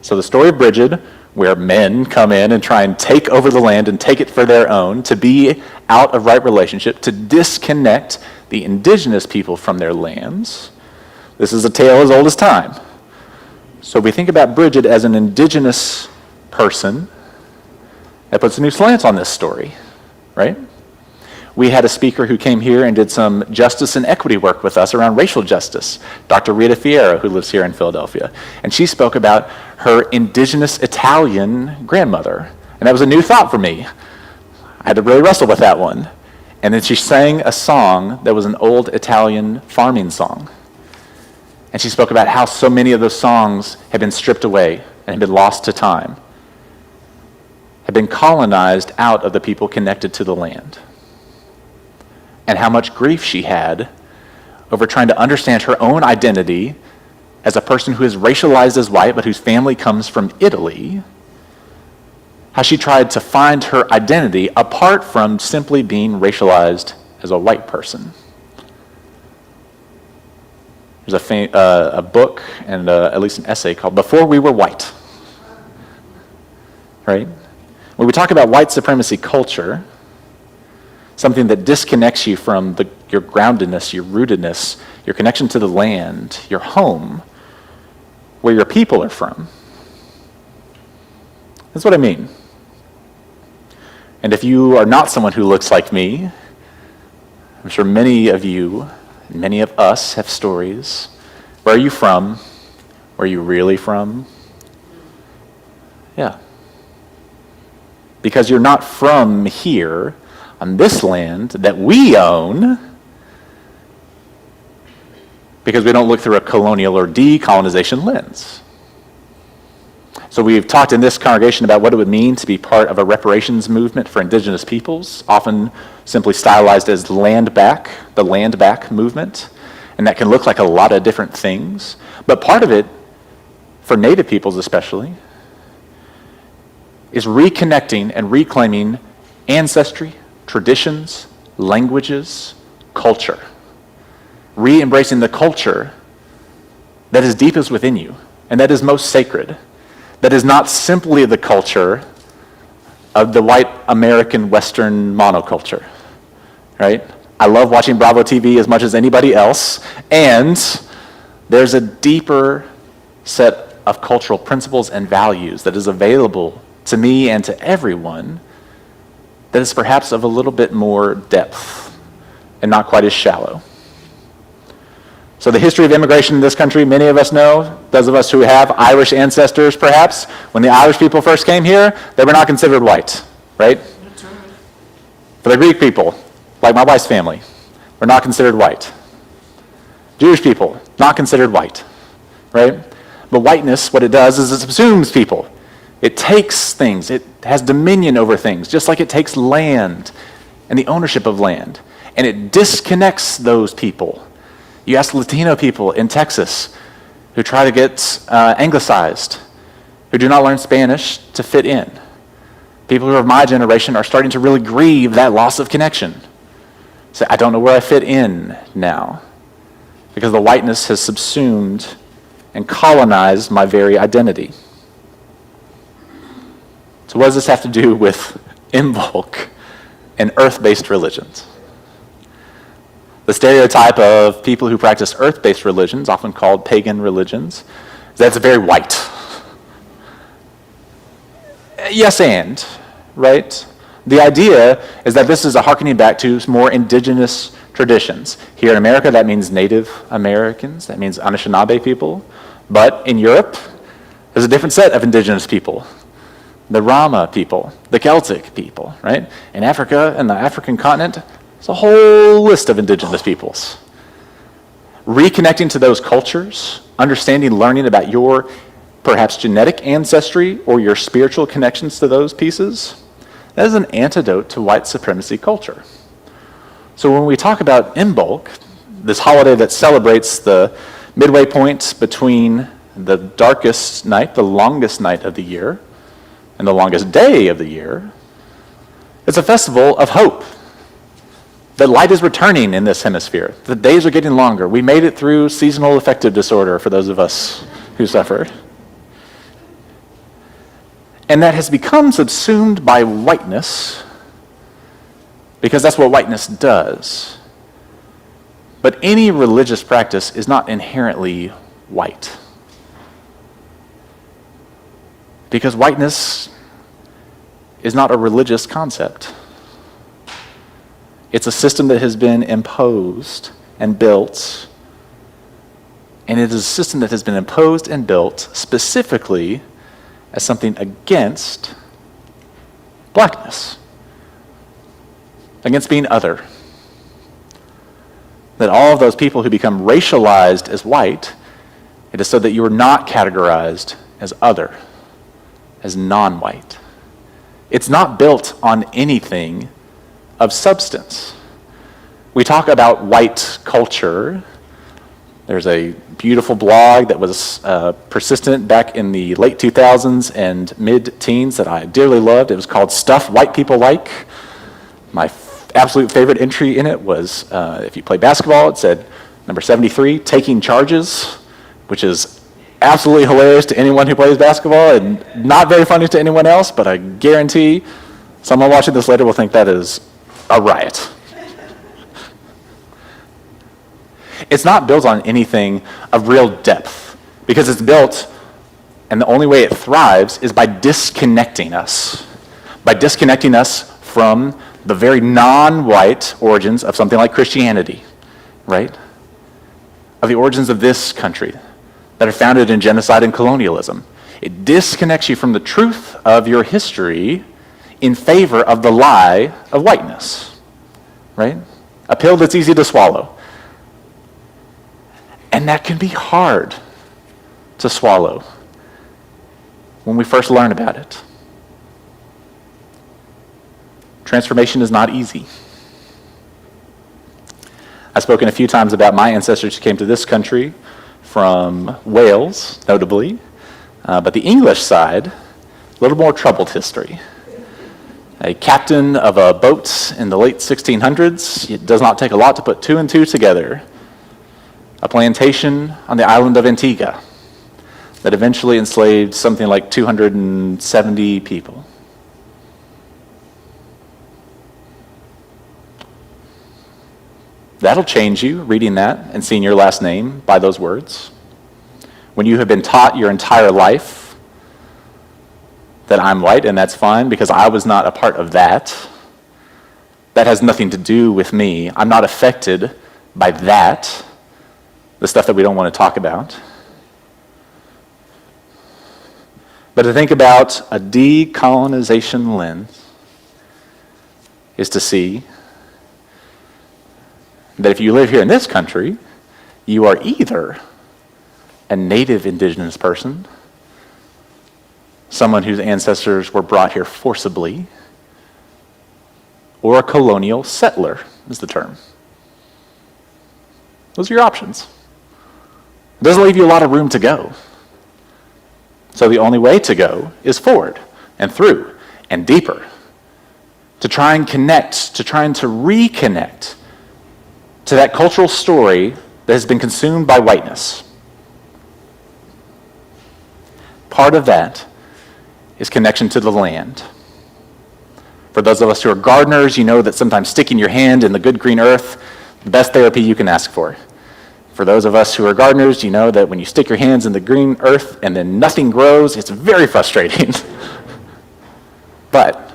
So the story of Bridget, where men come in and try and take over the land and take it for their own, to be out of right relationship, to disconnect the indigenous people from their lands. This is a tale as old as time. So we think about Bridget as an indigenous person. That puts a new slant on this story, right? We had a speaker who came here and did some justice and equity work with us around racial justice, Dr. Rita Fiera, who lives here in Philadelphia. And she spoke about her indigenous Italian grandmother. And that was a new thought for me. I had to really wrestle with that one. And then she sang a song that was an old Italian farming song. And she spoke about how so many of those songs had been stripped away and had been lost to time, had been colonized out of the people connected to the land. And how much grief she had over trying to understand her own identity as a person who is racialized as white, but whose family comes from Italy. How she tried to find her identity apart from simply being racialized as a white person. There's a book and at least an essay called Before We Were White. Right? When we talk about white supremacy culture, something that disconnects you from your groundedness, your rootedness, your connection to the land, your home, where your people are from. That's what I mean. And if you are not someone who looks like me, I'm sure many of you, and many of us have stories. Where are you from? Where are you really from? Yeah. Because you're not from here, on this land that we own, because we don't look through a colonial or decolonization lens. So we've talked in this congregation about what it would mean to be part of a reparations movement for indigenous peoples, often simply stylized as the land back movement. And that can look like a lot of different things. But part of it, for Native peoples especially, is reconnecting and reclaiming ancestry, traditions, languages, culture. Re-embracing the culture that is deepest within you and that is most sacred. That is not simply the culture of the white American Western monoculture, right? I love watching Bravo TV as much as anybody else, and there's a deeper set of cultural principles and values that is available to me and to everyone that is perhaps of a little bit more depth and not quite as shallow. So the history of immigration in this country, many of us know, those of us who have Irish ancestors perhaps, when the Irish people first came here, they were not considered white, right? For the Greek people, like my wife's family, were not considered white. Jewish people, not considered white, right? But whiteness, what it does is it subsumes people It takes things. It has dominion over things, just like it takes land and the ownership of land. And it disconnects those people. You ask Latino people in Texas who try to get anglicized, who do not learn Spanish to fit in. People who are of my generation are starting to really grieve that loss of connection. Say, I don't know where I fit in now, because the whiteness has subsumed and colonized my very identity. So what does this have to do with Imbolc and earth-based religions? The stereotype of people who practice earth-based religions, often called pagan religions, is that it's very white. Yes, and, right? The idea is that this is a hearkening back to more indigenous traditions. Here in America, that means Native Americans, that means Anishinaabe people. But in Europe, there's a different set of indigenous people. The Rama people, the Celtic people, right? In Africa and the African continent, there's a whole list of indigenous peoples. Reconnecting to those cultures, understanding, learning about your perhaps genetic ancestry or your spiritual connections to those pieces, that is an antidote to white supremacy culture. So when we talk about Imbolc, this holiday that celebrates the midway point between the darkest night, the longest night of the year, and the longest day of the year, it's a festival of hope. That light is returning in this hemisphere. The days are getting longer. We made it through seasonal affective disorder for those of us who suffered. And that has become subsumed by whiteness, because that's what whiteness does. But any religious practice is not inherently white. Because whiteness is not a religious concept. It's a system that has been imposed and built, and it is a system that has been imposed and built specifically as something against blackness, against being other. That all of those people who become racialized as white, it is so that you are not categorized as other, as non-white. It's not built on anything of substance. We talk about white culture. There's a beautiful blog that was persistent back in the late 2000s and mid-teens that I dearly loved. It was called Stuff White People Like. My absolute favorite entry in it was, if you play basketball, it said, number 73, taking charges, which is absolutely hilarious to anyone who plays basketball and not very funny to anyone else, but I guarantee someone watching this later will think that is a riot. It's not built on anything of real depth, because it's built, and the only way it thrives is by disconnecting us from the very non-white origins of something like Christianity, right? Of the origins of this country that are founded in genocide and colonialism. It disconnects you from the truth of your history in favor of the lie of whiteness, right? A pill that's easy to swallow. And that can be hard to swallow when we first learn about it. Transformation is not easy. I've spoken a few times about my ancestors who came to this country from Wales, notably, but the English side, a little more troubled history. A captain of a boat in the late 1600s, it does not take a lot to put two and two together. A plantation on the island of Antigua that eventually enslaved something like 270 people. That'll change you, reading that and seeing your last name by those words. When you have been taught your entire life that I'm white, and that's fine because I was not a part of that. That has nothing to do with me. I'm not affected by that, the stuff that we don't want to talk about. But to think about a decolonization lens is to see that if you live here in this country, you are either a native indigenous person, someone whose ancestors were brought here forcibly, or a colonial settler is the term. Those are your options. It doesn't leave you a lot of room to go. So the only way to go is forward and through and deeper, to try and connect, to try and to reconnect to that cultural story that has been consumed by whiteness. Part of that is connection to the land. For those of us who are gardeners, you know that sometimes sticking your hand in the good green earth, the best therapy you can ask for. For those of us who are gardeners, you know that when you stick your hands in the green earth and then nothing grows, it's very frustrating. But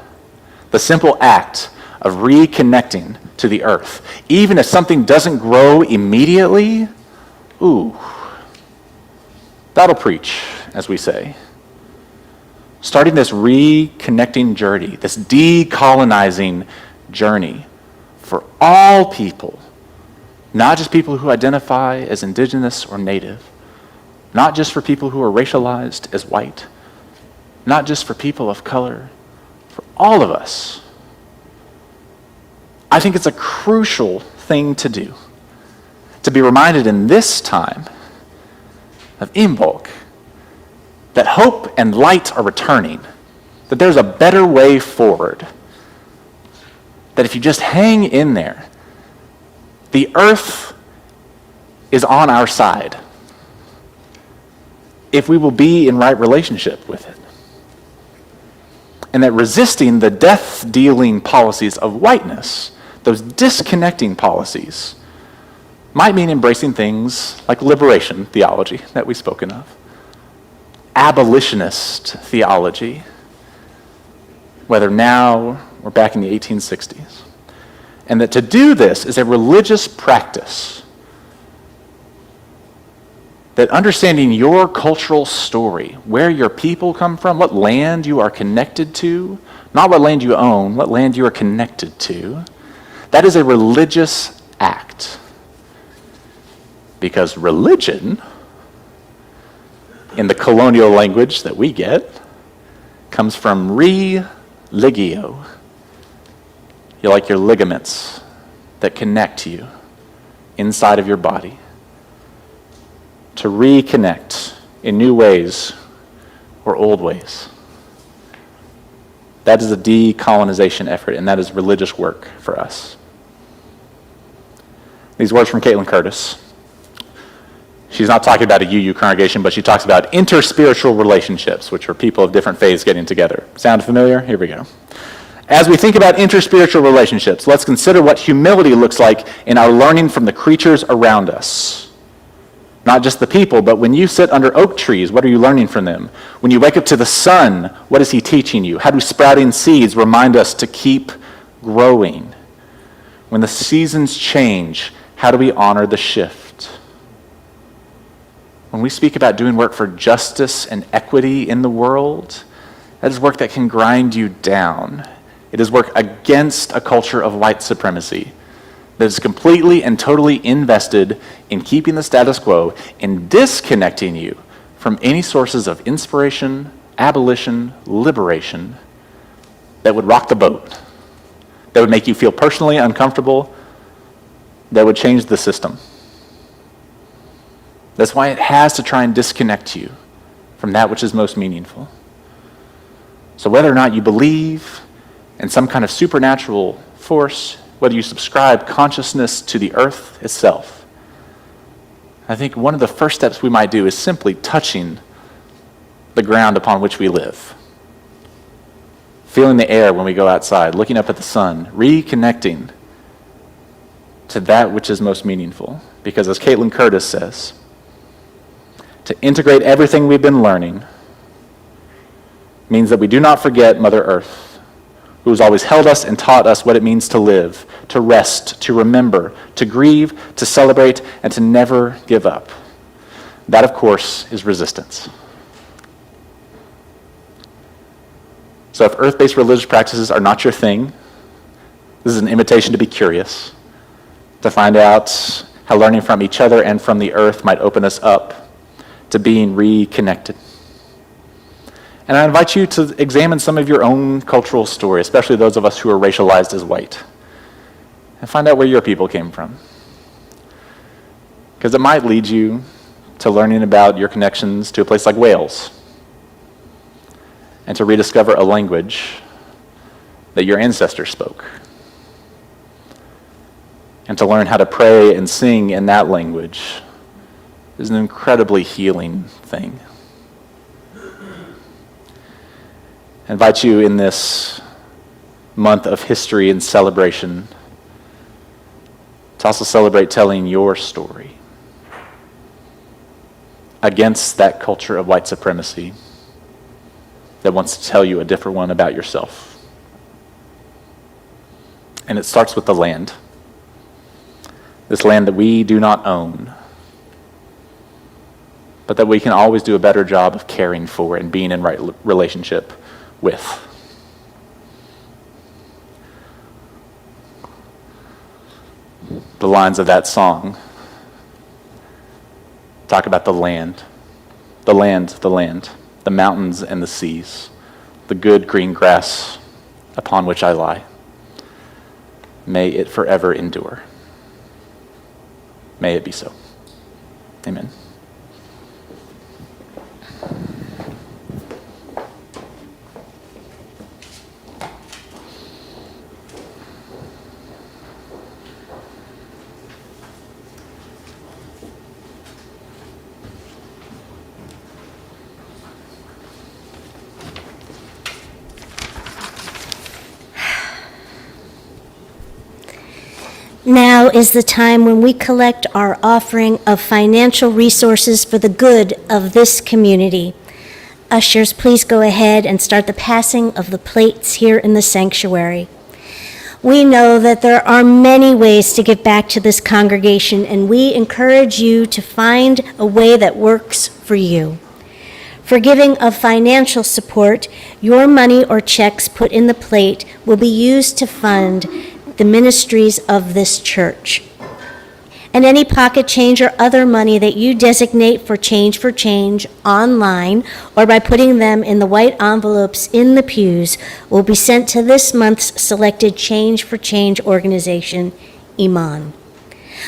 the simple act of reconnecting to the earth, even if something doesn't grow immediately, that'll preach, as we say. Starting this reconnecting journey, this decolonizing journey for all people, not just people who identify as indigenous or native, not just for people who are racialized as white, not just for people of color, for all of us. I think it's a crucial thing to do, to be reminded in this time of Imbolc, that hope and light are returning, that there's a better way forward, that if you just hang in there, the earth is on our side if we will be in right relationship with it. And that resisting the death-dealing policies of whiteness, those disconnecting policies, might mean embracing things like liberation theology that we've spoken of, abolitionist theology, whether now or back in the 1860s. And that to do this is a religious practice, that understanding your cultural story, where your people come from, what land you are connected to, not what land you own, what land you are connected to, that is a religious act. Because religion, in the colonial language that we get, comes from religio. You're like your ligaments that connect you inside of your body. To reconnect in new ways or old ways. That is a decolonization effort, and that is religious work for us. These words from Caitlin Curtis. She's not talking about a UU congregation, but she talks about interspiritual relationships, which are people of different faiths getting together. Sound familiar? Here we go. As we think about interspiritual relationships, let's consider what humility looks like in our learning from the creatures around us. Not just the people, but when you sit under oak trees, what are you learning from them? When you wake up to the sun, what is he teaching you? How do sprouting seeds remind us to keep growing? When the seasons change, how do we honor the shift? When we speak about doing work for justice and equity in the world, that is work that can grind you down. It is work against a culture of white supremacy that is completely and totally invested in keeping the status quo and disconnecting you from any sources of inspiration, abolition, liberation that would rock the boat, that would make you feel personally uncomfortable, that would change the system. That's why it has to try and disconnect you from that which is most meaningful. So whether or not you believe in some kind of supernatural force, whether you subscribe consciousness to the earth itself, I think one of the first steps we might do is simply touching the ground upon which we live. Feeling the air when we go outside, looking up at the sun, reconnecting to that which is most meaningful. Because as Caitlin Curtis says, to integrate everything we've been learning means that we do not forget Mother Earth, who has always held us and taught us what it means to live, to rest, to remember, to grieve, to celebrate, and to never give up. That, of course, is resistance. So if earth-based religious practices are not your thing, this is an invitation to be curious, to find out how learning from each other and from the earth might open us up to being reconnected. And I invite you to examine some of your own cultural story, especially those of us who are racialized as white, and find out where your people came from. Because it might lead you to learning about your connections to a place like Wales, and to rediscover a language that your ancestors spoke, and to learn how to pray and sing in that language is an incredibly healing thing. I invite you in this month of history and celebration to also celebrate telling your story against that culture of white supremacy that wants to tell you a different one about yourself. And it starts with the land. This land that we do not own, but that we can always do a better job of caring for and being in right relationship with. The lines of that song talk about the land, the land, the land, the mountains and the seas, the good green grass upon which I lie. May it forever endure. May it be so. Amen. Now is the time when we collect our offering of financial resources for the good of this community. Ushers, please go ahead and start the passing of the plates here in the sanctuary. We know that there are many ways to give back to this congregation, and we encourage you to find a way that works for you. For giving of financial support, your money or checks put in the plate will be used to fund the ministries of this church. And any pocket change or other money that you designate for Change online or by putting them in the white envelopes in the pews will be sent to this month's selected Change organization, Iman.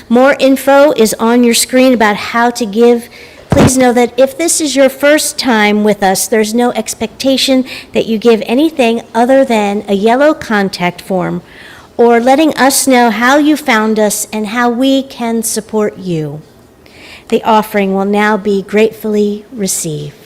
More info is on your screen about how to give. Please know that if this is your first time with us, there's no expectation that you give anything other than a yellow contact form or letting us know how you found us and how we can support you. The offering will now be gratefully received.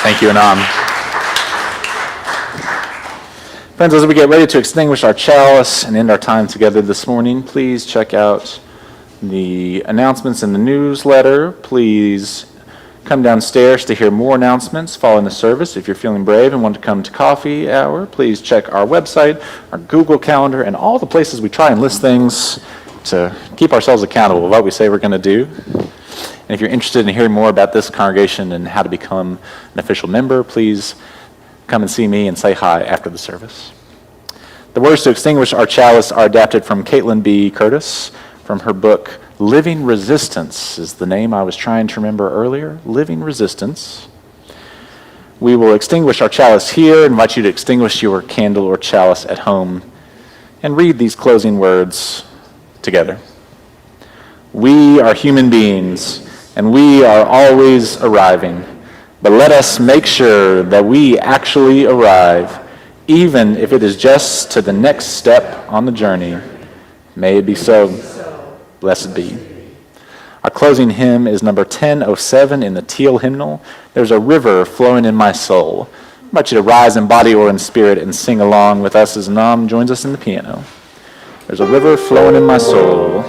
Thank you, Anam. Friends, as we get ready to extinguish our chalice and end our time together this morning, please check out the announcements in the newsletter. Please come downstairs to hear more announcements following the service. If you're feeling brave and want to come to coffee hour, please check our website, our Google Calendar, and all the places we try and list things to keep ourselves accountable of what we say we're going to do. And if you're interested in hearing more about this congregation and how to become an official member, please come and see me and say hi after the service. The words to extinguish our chalice are adapted from Caitlin B. Curtis from her book, Living Resistance is the name I was trying to remember earlier. Living Resistance. We will extinguish our chalice here, invite you to extinguish your candle or chalice at home, and read these closing words together. We are human beings, and we are always arriving. But let us make sure that we actually arrive, even if it is just to the next step on the journey. May it be so. Blessed be. Our closing hymn is number 1007 in the Teal hymnal. There's a river flowing in my soul. I invite you to rise in body or in spirit and sing along with us as Nam joins us in the piano. There's a river flowing in my soul.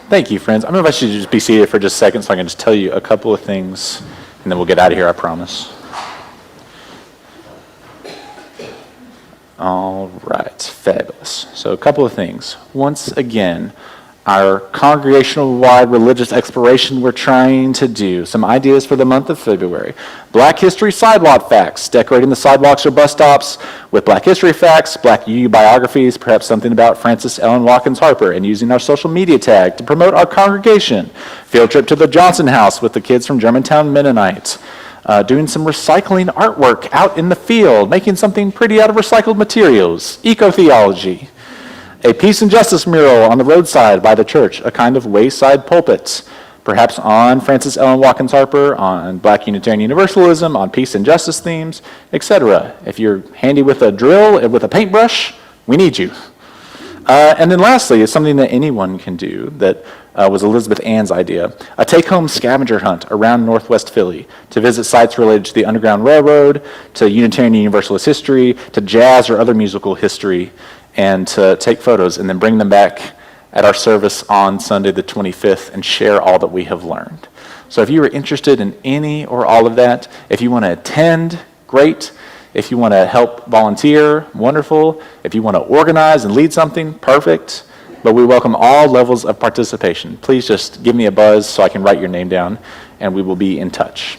Thank you, friends. I'm going to invite you to just be seated for just a second so I can just tell you a couple of things, and then we'll get out of here, I promise. All right, fabulous. So a couple of things. Once again, our congregational-wide religious exploration we're trying to do. Some ideas for the month of February. Black History Sidewalk Facts, decorating the sidewalks or bus stops with Black History facts, Black UU biographies, perhaps something about Frances Ellen Watkins Harper, and using our social media tag to promote our congregation. Field trip to the Johnson House with the kids from Germantown Mennonite. Doing some recycling artwork out in the field, making something pretty out of recycled materials. Eco-theology. A peace and justice mural on the roadside by the church, a kind of wayside pulpit, perhaps on Frances Ellen Watkins Harper, on Black Unitarian Universalism, on peace and justice themes, etc. If you're handy with a drill and with a paintbrush, we need you. And then lastly, is something that anyone can do that was Elizabeth Ann's idea, a take-home scavenger hunt around Northwest Philly to visit sites related to the Underground Railroad, to Unitarian Universalist history, to jazz or other musical history, and to take photos and then bring them back at our service on Sunday the 25th and share all that we have learned. So if you are interested in any or all of that, if you want to attend, great. If you want to help volunteer, wonderful. If you want to organize and lead something, perfect. But we welcome all levels of participation. Please just give me a buzz so I can write your name down, and we will be in touch.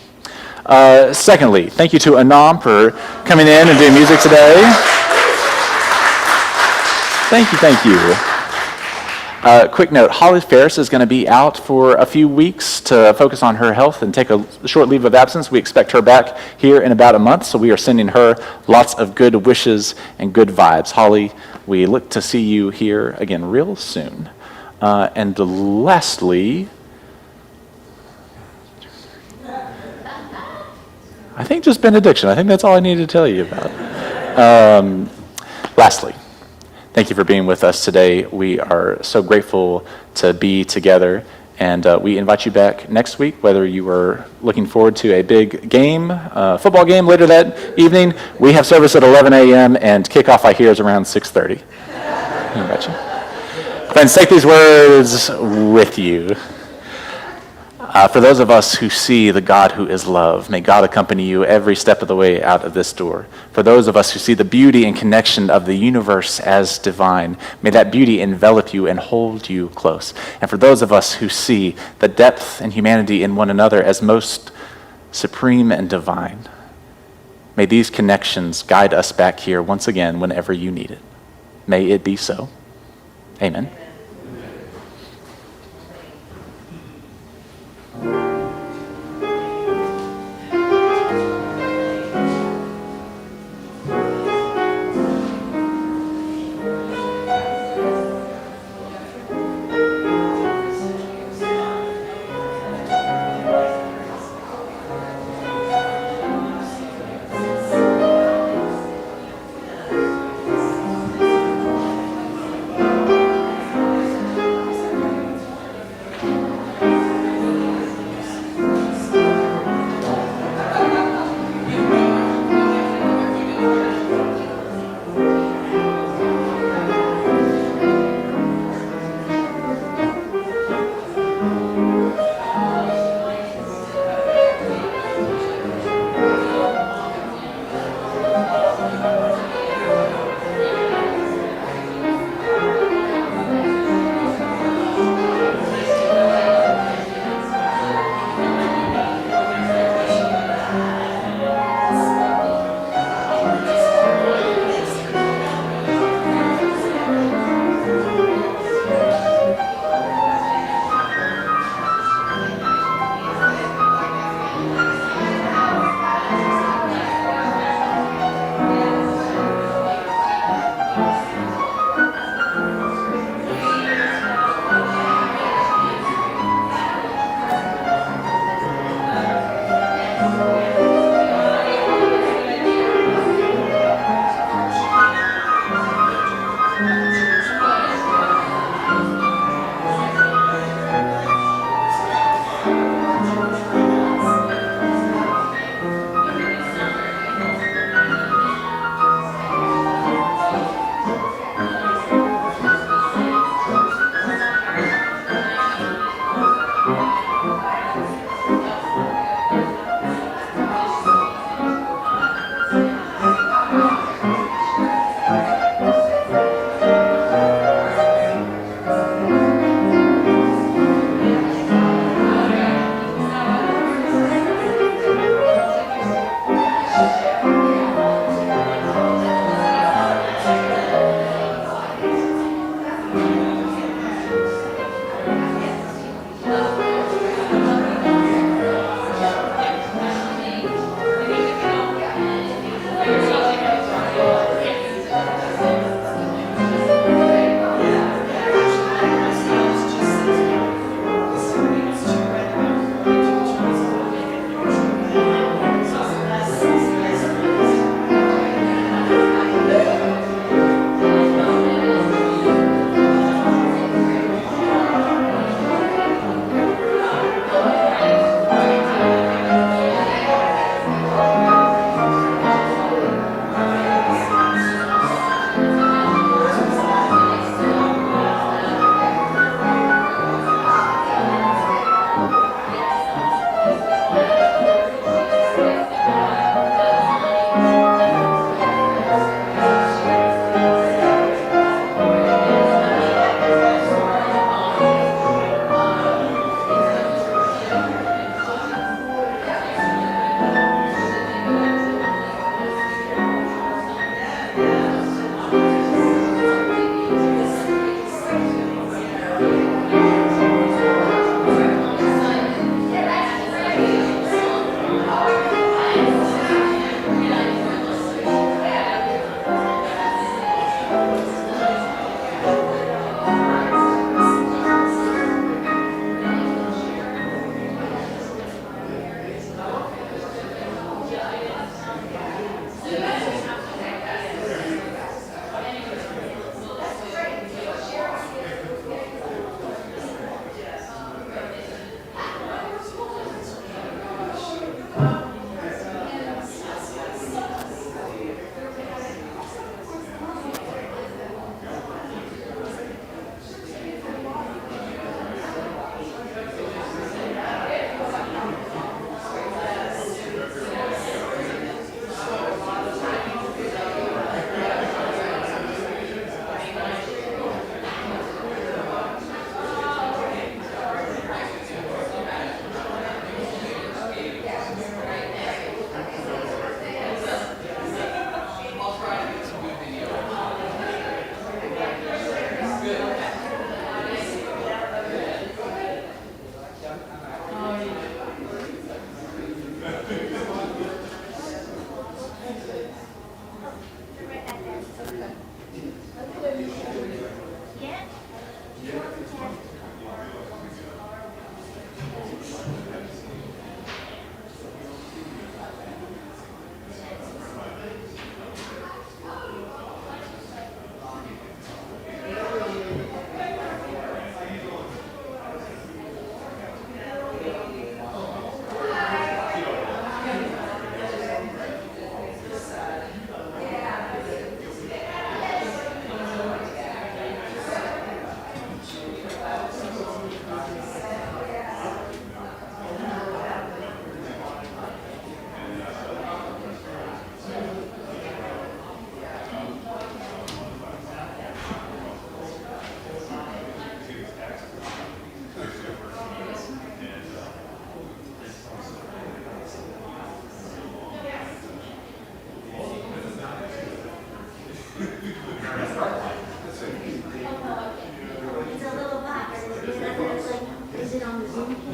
Secondly, thank you to Anam for coming in and doing music today. Thank you, thank you. Quick note, Holly Ferris is going to be out for a few weeks to focus on her health and take a short leave of absence. We expect her back here in about a month, so we are sending her lots of good wishes and good vibes. Holly, we look to see you here again real soon. And lastly, I think just benediction. I think that's all I need to tell you about. Lastly, thank you for being with us today. We are so grateful to be together, and we invite you back next week, whether you are looking forward to a big game, football game later that evening. We have service at 11 a.m., and kickoff, I hear, is around 6:30. I invite you. Friends, take these words with you. For those of us who see the God who is love, may God accompany you every step of the way out of this door. For those of us who see the beauty and connection of the universe as divine, may that beauty envelop you and hold you close. And for those of us who see the depth and humanity in one another as most supreme and divine, may these connections guide us back here once again whenever you need it. May it be so. Amen.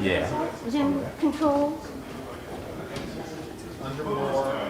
Yeah. Zoom control. Under more,